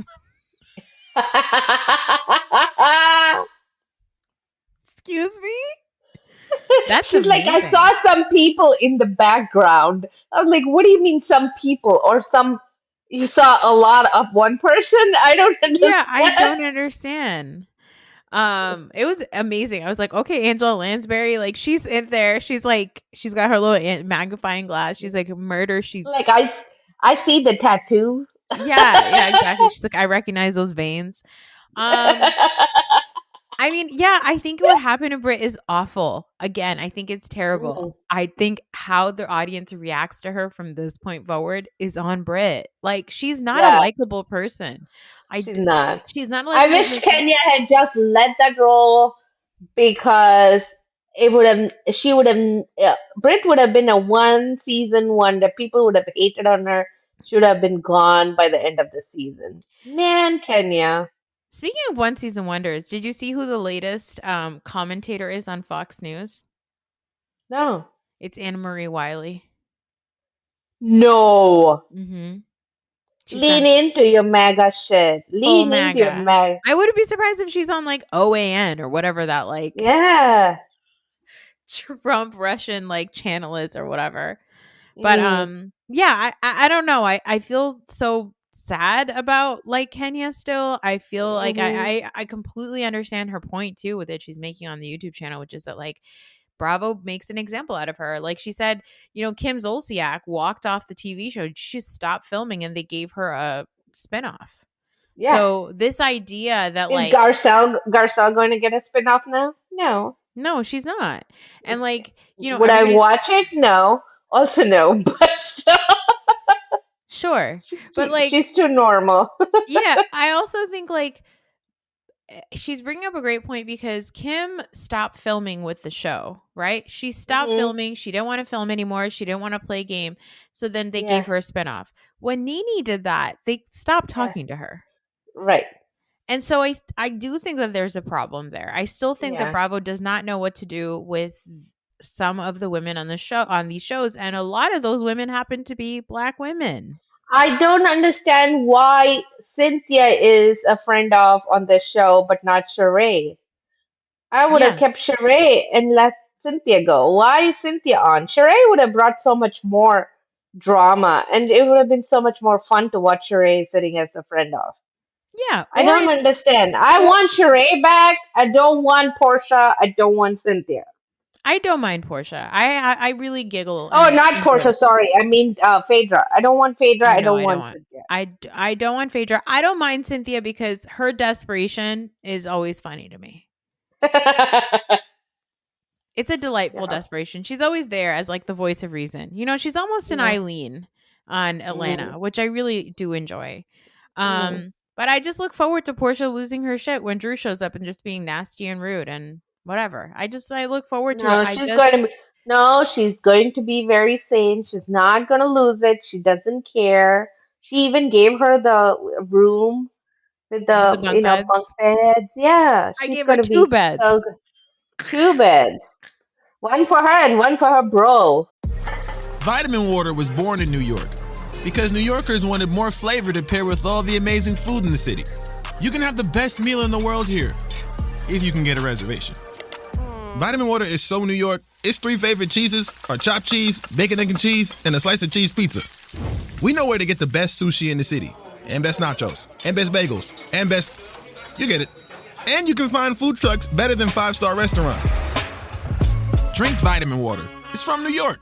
excuse me. That's she's amazing. Like, I saw some people in the background. I was like, what do you mean some people? Or you saw a lot of one person? I don't understand. Yeah, I don't understand. It was amazing. I was like, okay, Angela Lansbury, like she's in there. She's like, she's got her little magnifying glass. She's like, murder. She like, I see the tattoo. Yeah, exactly. She's like, I recognize those veins. I mean, yeah, I think what happened to Britt is awful. Again, I think it's terrible. I think how the audience reacts to her from this point forward is on Britt. Like, she's not a likable person. She's not. She's not. I wish Kenya had just let that roll because Britt would have been a one-season wonder. People would have hated on her. She would have been gone by the end of the season. Man, Kenya. Speaking of one-season wonders, did you see who the latest commentator is on Fox News? No. It's Anna Marie Wiley. No. Mm-hmm. Lean into your MAGA shit. Lean into your MAGA. I wouldn't be surprised if she's on like OAN or whatever that like Trump Russian like channel is or whatever. But I don't know. I feel so sad about like Kenya still. I feel like I completely understand her point too with it she's making on the YouTube channel, which is that like Bravo makes an example out of her. Like she said, you know, Kim Zolciak walked off the TV show. She stopped filming and they gave her a spinoff. Yeah. So this idea that is Garcelle going to get a spinoff now? No, she's not. And like, you know, would I watch it? No. Also no, but sure. But like she's too normal. Yeah, I also think like she's bringing up a great point because Kim stopped filming with the show, right? She stopped filming. She didn't want to film anymore. She didn't want to play a game. So then they gave her a spinoff. When Nene did that, they stopped talking to her. Right. And so I do think that there's a problem there. I still think that Bravo does not know what to do with some of the women on the show, on these shows. And a lot of those women happen to be Black women. I don't understand why Cynthia is a friend of on the show, but not Sheree. I would have kept Sheree and let Cynthia go. Why is Cynthia on? Sheree would have brought so much more drama, and it would have been so much more fun to watch Sheree sitting as a friend of. Yeah. I don't understand. I want Sheree back. I don't want Portia. I don't want Cynthia. I don't mind Portia. I really giggle. Oh, not Portia. Sorry, I mean Phaedra. I don't want Phaedra. I don't want Cynthia. I don't want Phaedra. I don't mind Cynthia because her desperation is always funny to me. It's a delightful Yeah. desperation. She's always there as like the voice of reason. You know, she's almost an Yeah. Eileen on Atlanta, which I really do enjoy. Mm. But I just look forward to Portia losing her shit when Drew shows up and just being nasty and rude and whatever. I look forward to it. No, she's going to be very sane. She's not going to lose it. She doesn't care. She even gave her the room with with the the, bunk beds. bunk beds. Yeah, I she's gave her going to be 2 beds. so good. 2 beds. One for her and one for her bro. Vitamin Water was born in New York because New Yorkers wanted more flavor to pair with all the amazing food in the city. You can have the best meal in the world here, if you can get a reservation. Vitamin Water is so New York, its 3 favorite cheeses are chopped cheese, bacon, egg, and cheese, and a slice of cheese pizza. We know where to get the best sushi in the city, and best nachos, and best bagels, and best... You get it. And you can find food trucks better than 5-star restaurants. Drink Vitamin Water. It's from New York.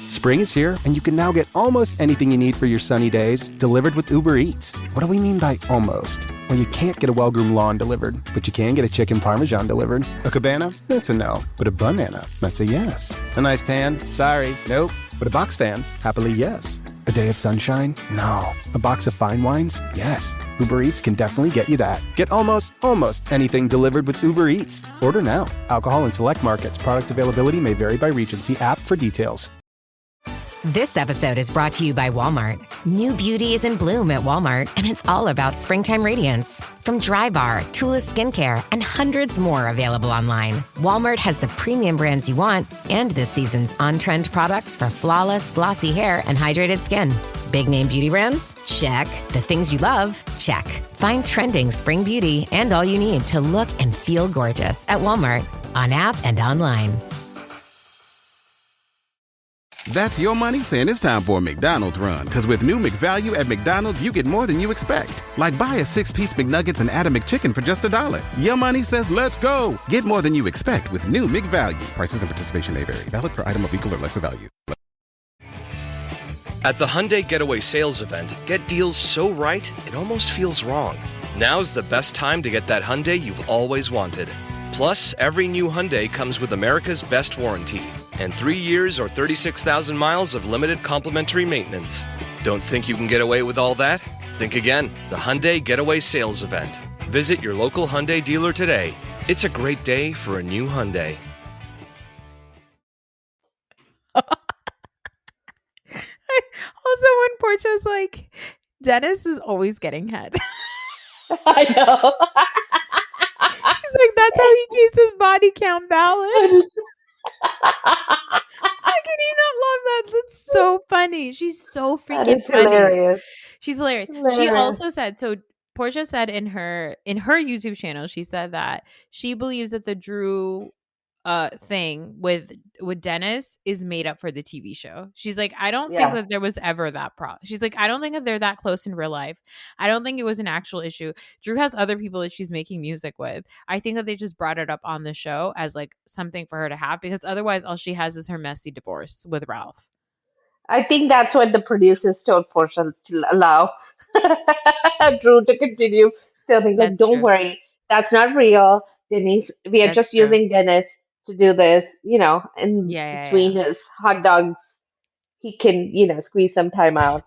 Spring is here, and you can now get almost anything you need for your sunny days delivered with Uber Eats. What do we mean by almost? Well, you can't get a well-groomed lawn delivered, but you can get a chicken parmesan delivered. A cabana? That's a no. But a banana? That's a yes. A nice tan? Sorry, nope. But a box fan? Happily, yes. A day of sunshine? No. A box of fine wines? Yes. Uber Eats can definitely get you that. Get almost anything delivered with Uber Eats. Order now. Alcohol in select markets. Product availability may vary by region. See app for details. This episode is brought to you by Walmart. New beauty is in bloom at Walmart, and it's all about springtime radiance. From Drybar, Tula Skincare, and hundreds more available online, Walmart has the premium brands you want and this season's on-trend products for flawless, glossy hair and hydrated skin. Big name beauty brands? Check. The things you love? Check. Find trending spring beauty and all you need to look and feel gorgeous at Walmart, on app and online. That's your money saying it's time for a McDonald's run. Because with new McValue at McDonald's, you get more than you expect. Like buy a 6-piece McNuggets and add a McChicken for just $1. Your money says let's go. Get more than you expect with new McValue. Prices and participation may vary. Valid for item of equal or lesser value. At the Hyundai Getaway Sales Event, get deals so right, it almost feels wrong. Now's the best time to get that Hyundai you've always wanted. Plus, every new Hyundai comes with America's best warranty and 3 years or 36,000 miles of limited complimentary maintenance. Don't think you can get away with all that? Think again. The Hyundai Getaway Sales Event. Visit your local Hyundai dealer today. It's a great day for a new Hyundai. Also, when Portia's like, Dennis is always getting head. I know. She's like, that's how he keeps his body count balanced. How can you not love that? That's so funny. She's so freaking That is funny. hilarious. She's hilarious. She Hilarious. also said, so Portia said in her YouTube channel, she said that she believes that the Drew thing with Dennis is made up for the TV show. She's like, I don't think that there was ever that problem. She's like, I don't think that they're that close in real life. I don't think it was an actual issue. Drew has other people that she's making music with. I think that they just brought it up on the show as like something for her to have, because otherwise all she has is her messy divorce with Ralph. I think that's what the producers told Portia to allow Drew to continue filming. Like, don't worry, that's not real. Denise, we are just using Dennis to do this, in between his hot dogs, he can, squeeze some time out.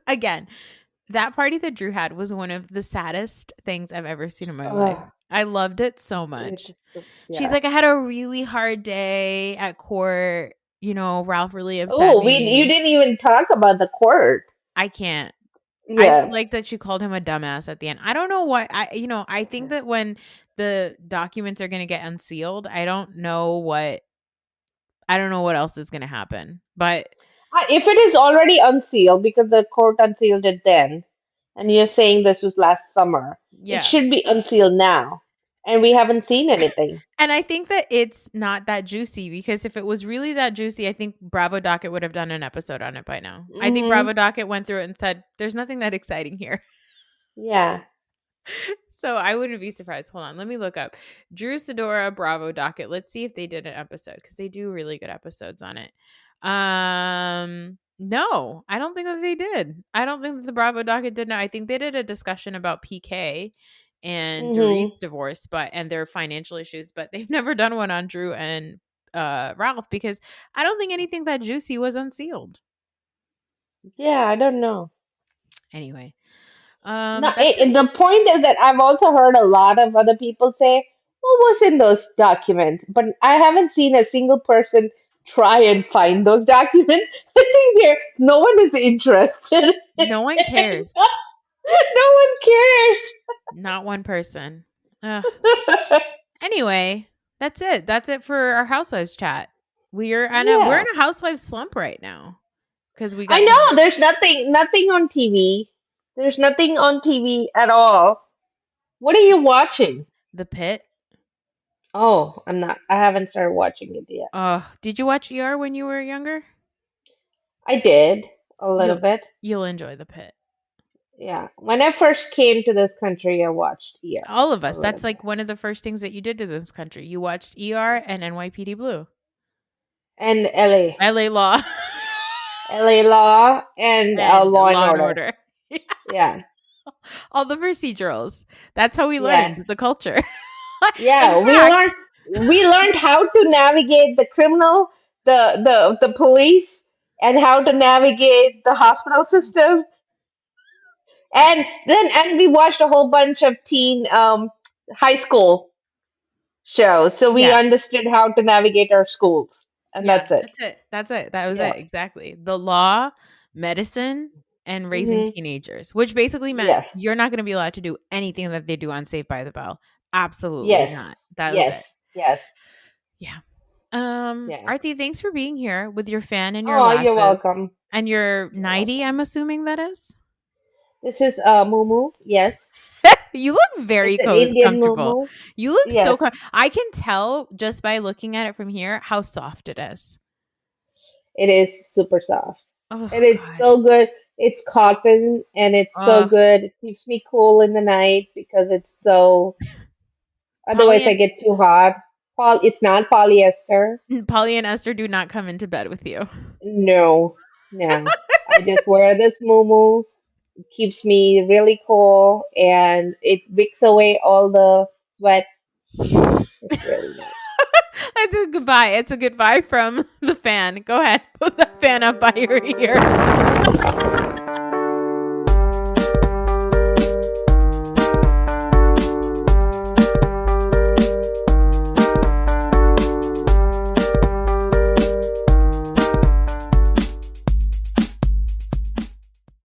Again, that party that Drew had was one of the saddest things I've ever seen in my life. I loved it so much. She's like, I had a really hard day at court. Ralph really upset me. You didn't even talk about the court. I can't. Yeah. I just like that she called him a dumbass at the end. I don't know why. I think that when the documents are going to get unsealed, I don't know what else is going to happen. But if it is already unsealed, because the court unsealed it then, and you're saying this was last summer, it should be unsealed now. And we haven't seen anything. And I think that it's not that juicy, because if it was really that juicy, I think Bravo Docket would have done an episode on it by now. I think Bravo Docket went through it and said, there's nothing that exciting here. Yeah. So I wouldn't be surprised. Hold on. Let me look up Drew Sidora Bravo Docket. Let's see if they did an episode, because they do really good episodes on it. No, I don't think that they did. I don't think that the Bravo Docket did. I think they did a discussion about PK and Mhm. Dorit's divorce, and their financial issues, but they've never done one on Drew and Ralph because I don't think anything that juicy was unsealed. Yeah, I don't know. Anyway, No, that's it. the point is that I've also heard a lot of other people say, "What was in those documents?" But I haven't seen a single person try and find those documents. I think no one is interested. No one cares. No one cares. Not one person. Ugh. Anyway, that's it. That's it for our housewives chat. We're in Yeah. a housewives slump right now because we I got know there's nothing on TV. There's nothing on TV at all. What are you watching? The Pit. Oh, I haven't started watching it yet. Did you watch ER when you were younger? I did a little bit. You'll enjoy The Pit. Yeah. When I first came to this country, I watched ER. All of us. That's like one of the first things that you did to this country. You watched ER and NYPD Blue. And LA. LA Law. LA Law and Law and Order. Yeah. All the procedurals. That's how we learned the culture. Yeah, we learned how to navigate the criminal, the police, and how to navigate the hospital system. And we watched a whole bunch of teen high school shows, so we understood how to navigate our schools. And that's it. That's it. That was it. Exactly. The law, medicine, and raising teenagers, which basically meant you're not going to be allowed to do anything that they do on Saved by the Bell. Absolutely not. That was it. Yes. Yeah. Aarti, thanks for being here with your fan and your you're welcome. And your nightie, I'm assuming that is? This is Mumu. Yes. You look very comfortable. Mumu. You look so I can tell just by looking at it from here how soft it is. It is super soft. And it's so good. It's cotton and it's so good. It keeps me cool in the night because it's so otherwise I get too hot. It's not polyester. Polly and Esther do not come into bed with you. No. I just wear this muumuu. It keeps me really cool and it wicks away all the sweat. It's really nice. That's a goodbye. It's a goodbye from the fan. Go ahead. Put the fan up by your ear.